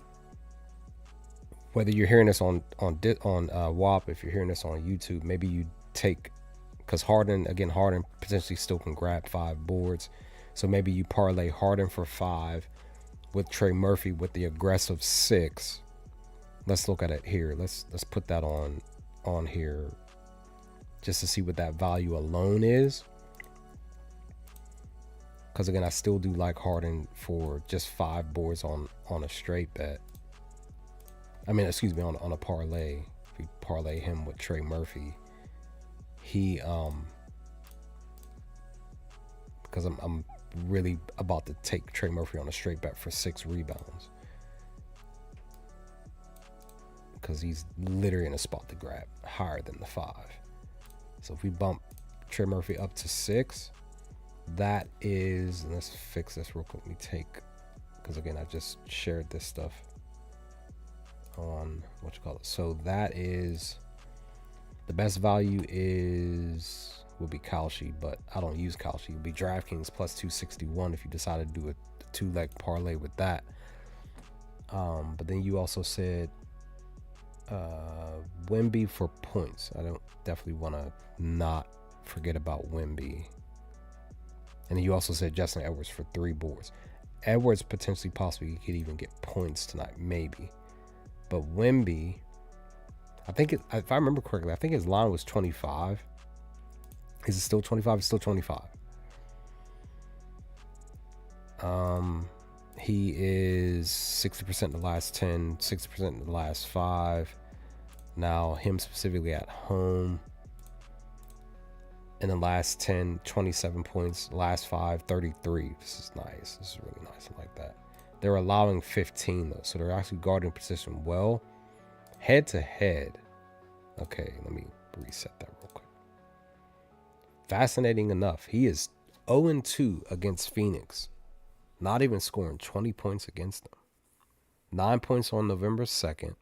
whether you're hearing this on WAP, if you're hearing this on YouTube, maybe you take, because Harden potentially still can grab 5 boards. So maybe you parlay Harden for 5 with Trey Murphy with the aggressive 6. Let's look at it here. Let's put that on here just to see what that value alone is. Because again, I still do like Harden for just 5 boards on a straight bet. On a parlay. If you parlay him with Trey Murphy, he because I'm really about to take Trey Murphy on a straight bet for 6 rebounds. Because he's literally in a spot to grab higher than the 5. So if we bump Trey Murphy up to 6, that is, let's fix this real quick. Let me take, because again, I just shared this stuff on so that is, the best value will be Kalshi, but I don't use Kalshi. It would be DraftKings plus 261 if you decide to do a 2-leg parlay with that. But then you also said Wemby for points. I don't definitely want to not forget about Wemby. And you also said Justin Edwards for 3 boards. Edwards potentially, possibly could even get points tonight, maybe. But Wemby, I think if I remember correctly, I think his line was 25. Is it still 25? It's still 25. He is 60% in the last 10, 60% in the last 5. Now, him specifically at home. In the last 10, 27 points. Last 5, 33. This is nice. This is really nice. I like that. They're allowing 15, though. So they're actually guarding position well. Head to head. Okay, let me reset that real quick. Fascinating enough, he is 0-2 against Phoenix. Not even scoring 20 points against them. 9 points on November 2nd.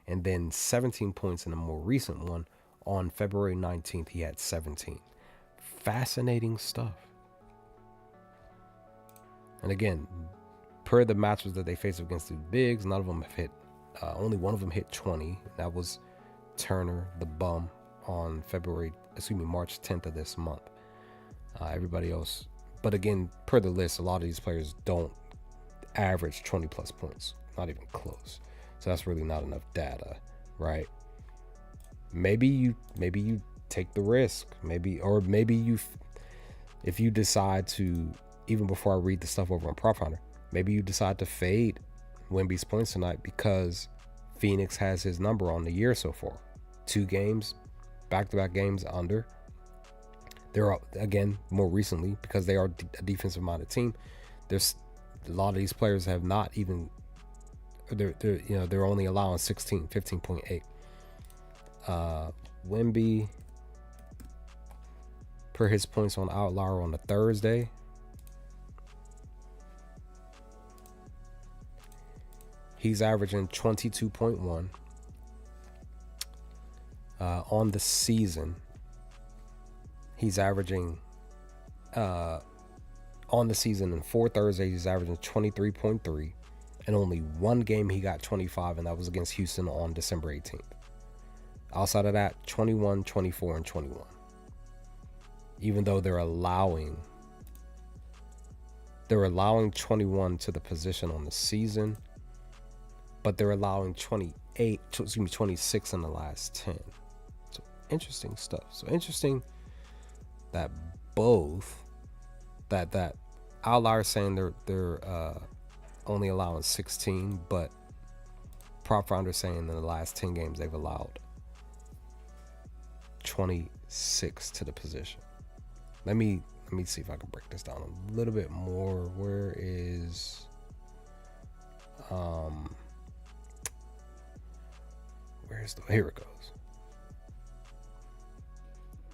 And then 17 points in a more recent one. On February 19th, he had 17. Fascinating stuff. And again, per the matches that they faced against the bigs, none of them have hit. Only one of them hit 20. That was Turner, the bum, on March 10th of this month. Everybody else, but again, per the list, a lot of these players don't average 20 plus points, not even close. So that's really not enough data, right? Maybe you take the risk, if you decide to, even before I read the stuff over on Prop Finder, maybe you decide to fade Wemby's points tonight because Phoenix has his number on the year so far. 2 games, back-to-back games under. They're, again, more recently, because they are a defensive-minded team, there's a lot of these players have not even, they're only allowing 15.8. Wemby, per his points on Outlier on the Thursday, he's averaging 22.1. On the season, he's averaging, on the season in 4 Thursdays, he's averaging 23.3. And only one game he got 25, and that was against Houston on December 18th. Outside of that, 21, 24, and 21. Even though they're allowing 21 to the position on the season, but they're allowing 26 in the last 10. So interesting stuff. So interesting that both that Outlier saying they're only allowing 16, but Prop Finder saying in the last 10 games they've allowed 26 to the position. Let me see if I can break this down a little bit more. Where is here it goes.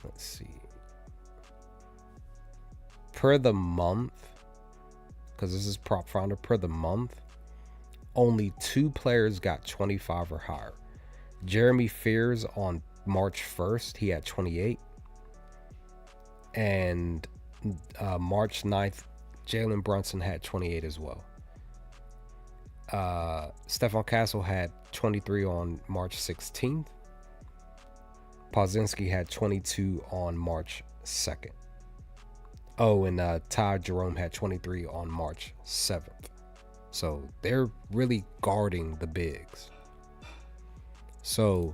Let's see. Per the month, because this is Prop Finder, per the month, only 2 players got 25 or higher. Jeremy Fears on March 1st, he had 28. And March 9th, Jalen Brunson had 28 as well. Stephon Castle had 23 on March 16th. Pozinski had 22 on March 2nd. Oh, and Ty Jerome had 23 on March 7th. So they're really guarding the bigs. So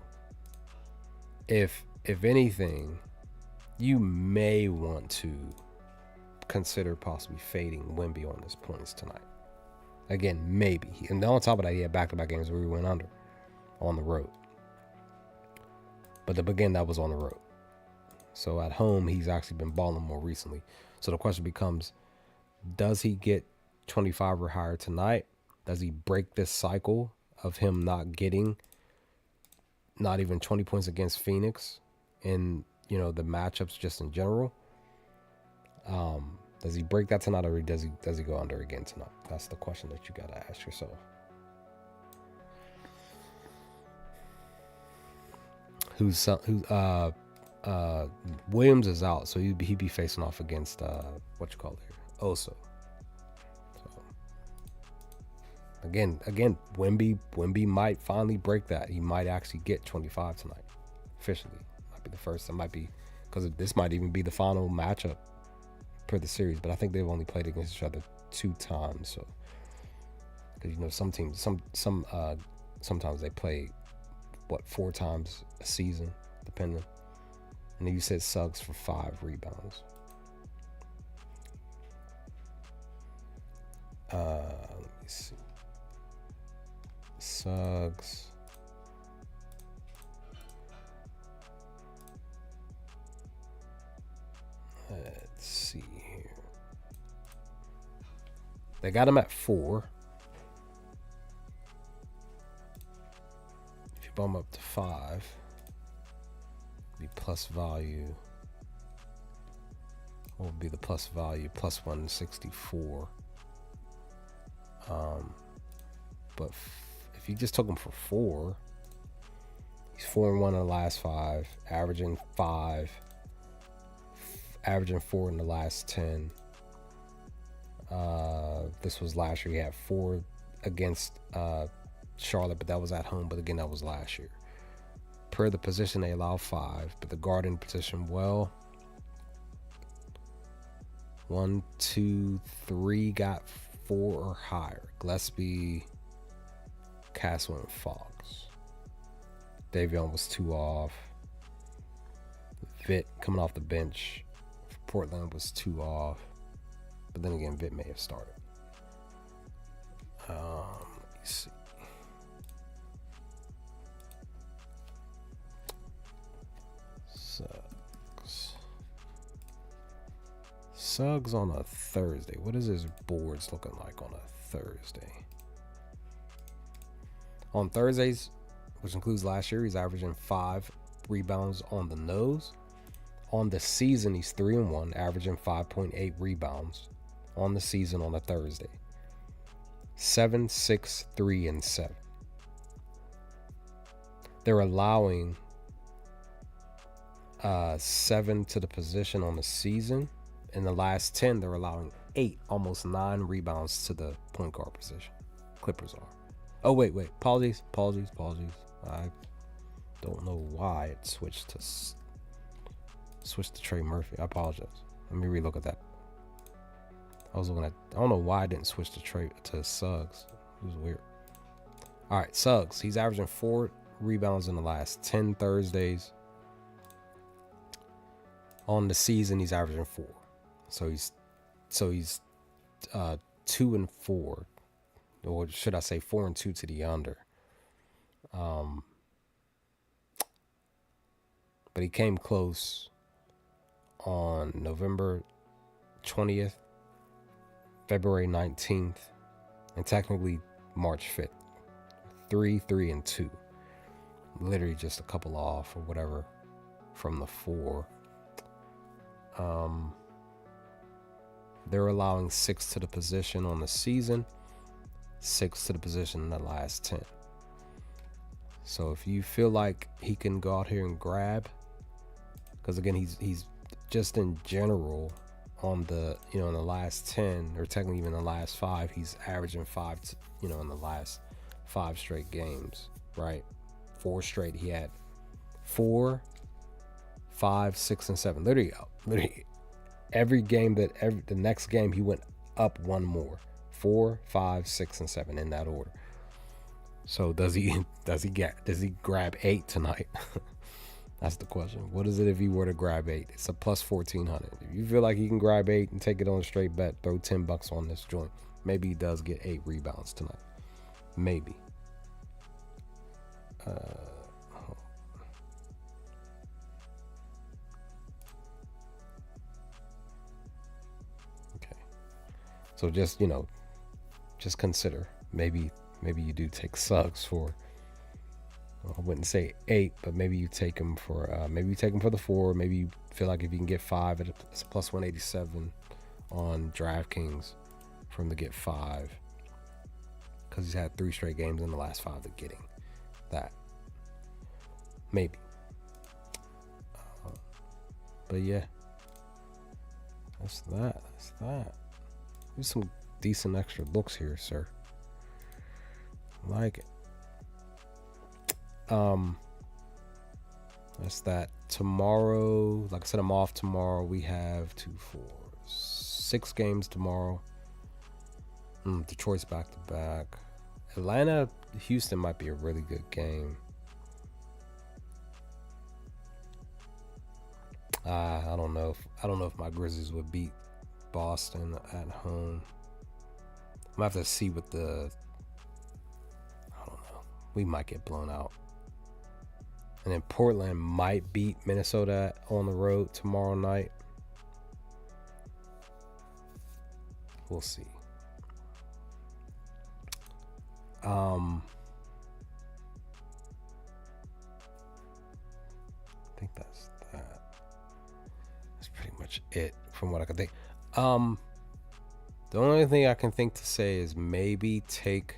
if anything, you may want to consider possibly fading Wemby on his points tonight. Again, maybe. And on top of that, he had back-to-back games where we went under on the road. But again, that was on the road. So at home, he's actually been balling more recently. So the question becomes, does he get 25 or higher tonight? Does he break this cycle of him not getting not even 20 points against Phoenix in, the matchups just in general? Does he break that tonight, or does he go under again tonight? That's the question that you got to ask yourself. Williams is out, so he'd be facing off against Oso. So again, Wemby might finally break that. He might actually get 25 tonight. Officially, might be the first. That might be because this might even be the final matchup for the series. But I think they've only played against each other 2 times. So, because you know some teams, sometimes they play 4 times a season, depending. And then you said Suggs for 5 rebounds. Let me see. Suggs. Let's see here. They got him at 4. If you bump up to 5, be plus value. What would be the plus value? Plus 164. But if you just took him for 4, he's 4-1 in the last 5, averaging 5, averaging 4 in the last 10. This was last year. He had 4 against Charlotte, but that was at home. But again, that was last year. Per the position, they allow 5, but the guarding position, well, 1, 2, 3 got 4 or higher. Gillespie, Castle, and Fox. Davion was 2 off. Vitt coming off the bench for Portland was 2 off. But then again, Vitt may have started. Let me see. Suggs on a Thursday. What is his boards looking like on a Thursday? On Thursdays, which includes last year, he's averaging 5 rebounds on the nose. On the season, he's 3-1, averaging 5.8 rebounds on the season on a Thursday. 7, 6, 3, and 7. They're allowing 7 to the position on the season. In the last 10, they're allowing 8, almost 9 rebounds to the point guard position. Clippers are. Oh, wait. Apologies. I don't know why it switched to Trey Murphy. I apologize. Let me relook at that. I don't know why I didn't switch to Suggs. It was weird. All right, Suggs. He's averaging 4 rebounds in the last 10 Thursdays. On the season, he's averaging 4. So he's 2 and 4, or should I say 4 and 2 to the under. But he came close on November 20th, February 19th, and technically March 5th. 3, 3, and 2. Literally just a couple off or whatever from the 4. They're allowing 6 to the position on the season, 6 to the position in the last 10. So if you feel like he can go out here and grab, because again, he's just in general on the, in the last 10, or technically even the last 5, he's averaging 5, in the last 5 straight games, right? 4 straight. He had 4, 5, 6, and 7. Literally every game the next game he went up 1 more. 4, 5, 6, and 7 in that order. So does he grab 8 tonight? That's the question. What is it if he were to grab 8? It's a plus 1,400. If you feel like he can grab 8 and take it on a straight bet, throw $10 on this joint. Maybe he does get 8 rebounds tonight. Maybe. Okay. So just consider. Maybe you do take Suggs for, I wouldn't say 8, but maybe you take him for the 4. Maybe you feel like if you can get 5, it's a plus 187 on DraftKings for him to get 5, because he's had 3 straight games in the last 5 of getting that. Maybe. But yeah, that's that. There's some decent extra looks here, sir. Like it. That's that. Tomorrow, like I said, I'm off tomorrow. We have 6 games tomorrow. Detroit's back to back. Atlanta, Houston might be a really good game. I don't know if my Grizzlies would beat Boston at home. I'm gonna have to see what I don't know. We might get blown out. And then Portland might beat Minnesota on the road tomorrow night. We'll see. I think that's that. That's pretty much it from what I can think. The only thing I can think to say is maybe take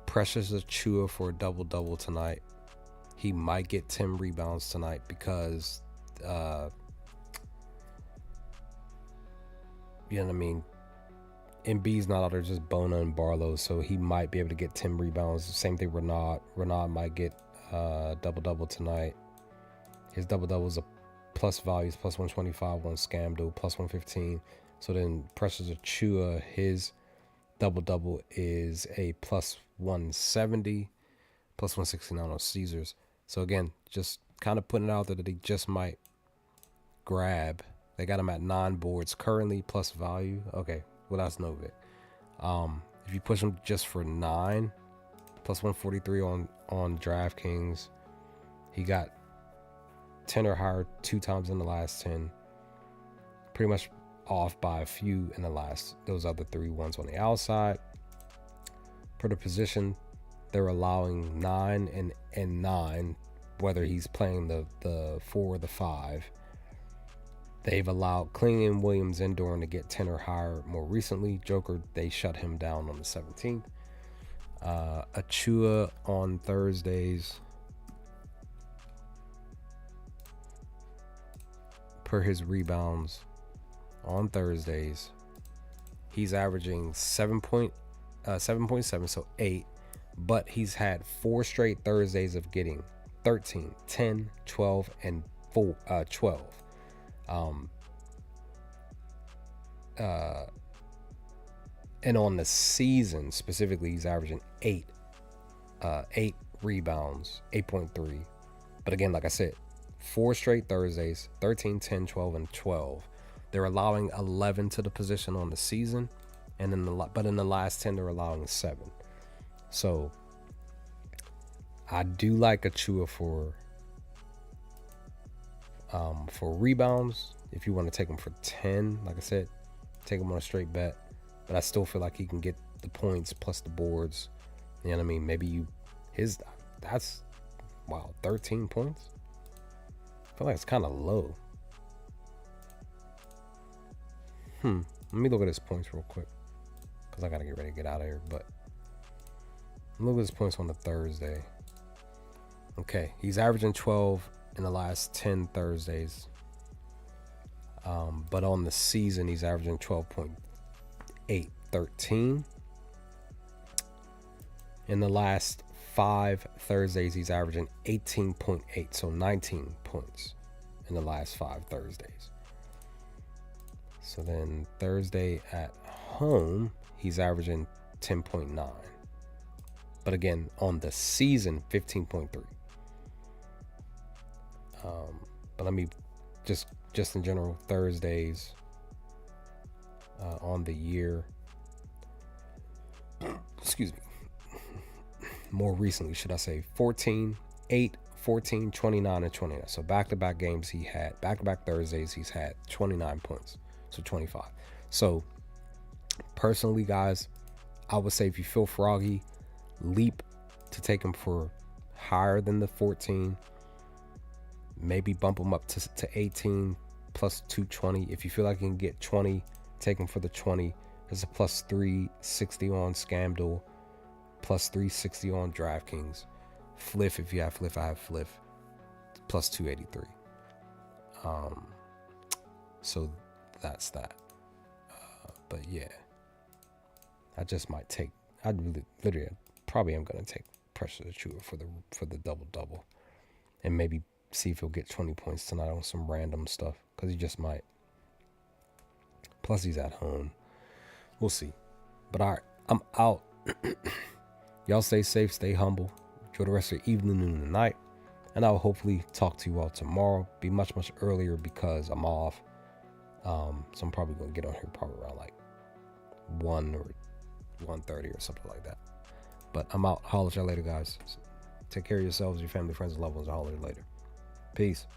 Precious Achiuwa for a double-double tonight. He might get 10 rebounds tonight because, you know what I mean? Embiid's not out there, just Bona and Barlow, so he might be able to get 10 rebounds. Same thing with Renaud. Renaud might get double-double tonight. His double-double is a plus values, plus 125 on Scamdo, plus 115. So then Precious Achiuwa, his double-double is a plus 170, plus 169 on Caesars. So again, just kind of putting it out there that he just might grab. They got him at 9 boards currently, plus value. Okay, well, that's no bit. If you push him just for 9, plus 143 on DraftKings, he got 10 or higher 2 times in the last 10. Pretty much off by a few in the last, those other 3 ones on the outside. Per the position, they're allowing 9 and 9, whether he's playing the 4 or the 5. They've allowed Klingon, Williams, and Doran to get 10 or higher more recently. Joker, they shut him down on the 17th. Achiuwa on Thursdays, per his rebounds on Thursdays, he's averaging 7.7, so 8, but he's had 4 straight Thursdays of getting 13, 10, 12, and 12. And on the season specifically, he's averaging 8 rebounds, 8.3. But again, like I said, 4 straight Thursdays, 13, 10, 12, and 12. They're allowing 11 to the position on the season, and in the last 10 they're allowing 7. So I do like Achiuwa for rebounds. If you want to take him for 10, like I said, take him on a straight bet. But I still feel like he can get the points plus the boards. You know what I mean? Maybe that's 13 points. I feel like it's kind of low. Let me look at his points real quick, because I got to get ready to get out of here. But look at his points on the Thursday. Okay, he's averaging 12 in the last 10 Thursdays. But on the season, he's averaging 12.8, 13. In the last 5 Thursdays, he's averaging 18.8, so 19 points in the last 5 Thursdays. So then Thursday at home, he's averaging 10.9. But again, on the season, 15.3. But let me just in general, Thursdays on the year. Excuse me. More recently, should I say 14, 8, 14, 29, and 29. So back-to-back games he had, back-to-back Thursdays, he's had 29 points. So 25. So personally, guys, I would say if you feel froggy, leap to take him for higher than the 14. Maybe bump him up to 18 plus 220. If you feel like you can get 20, take him for the 20. There's a plus 360 on Scamdol, plus 360 on DraftKings. Fliff, if you have Fliff, I have Fliff, plus 283. So that's that. But yeah, I just might take. I literally probably am gonna take Precious Achiuwa for the double-double, and maybe see if he'll get 20 points tonight on some random stuff, because he just might. Plus, he's at home. We'll see. But all right, I'm out. Y'all stay safe, stay humble. Enjoy the rest of your evening and the night. And I'll hopefully talk to you all tomorrow. Be much earlier because I'm off. So I'm probably going to get on here probably around like 1 or 1:30 or something like that. But I'm out. Holler at y'all later, guys. Take care of yourselves, your family, friends, and loved ones. I'll holler at you later. Peace.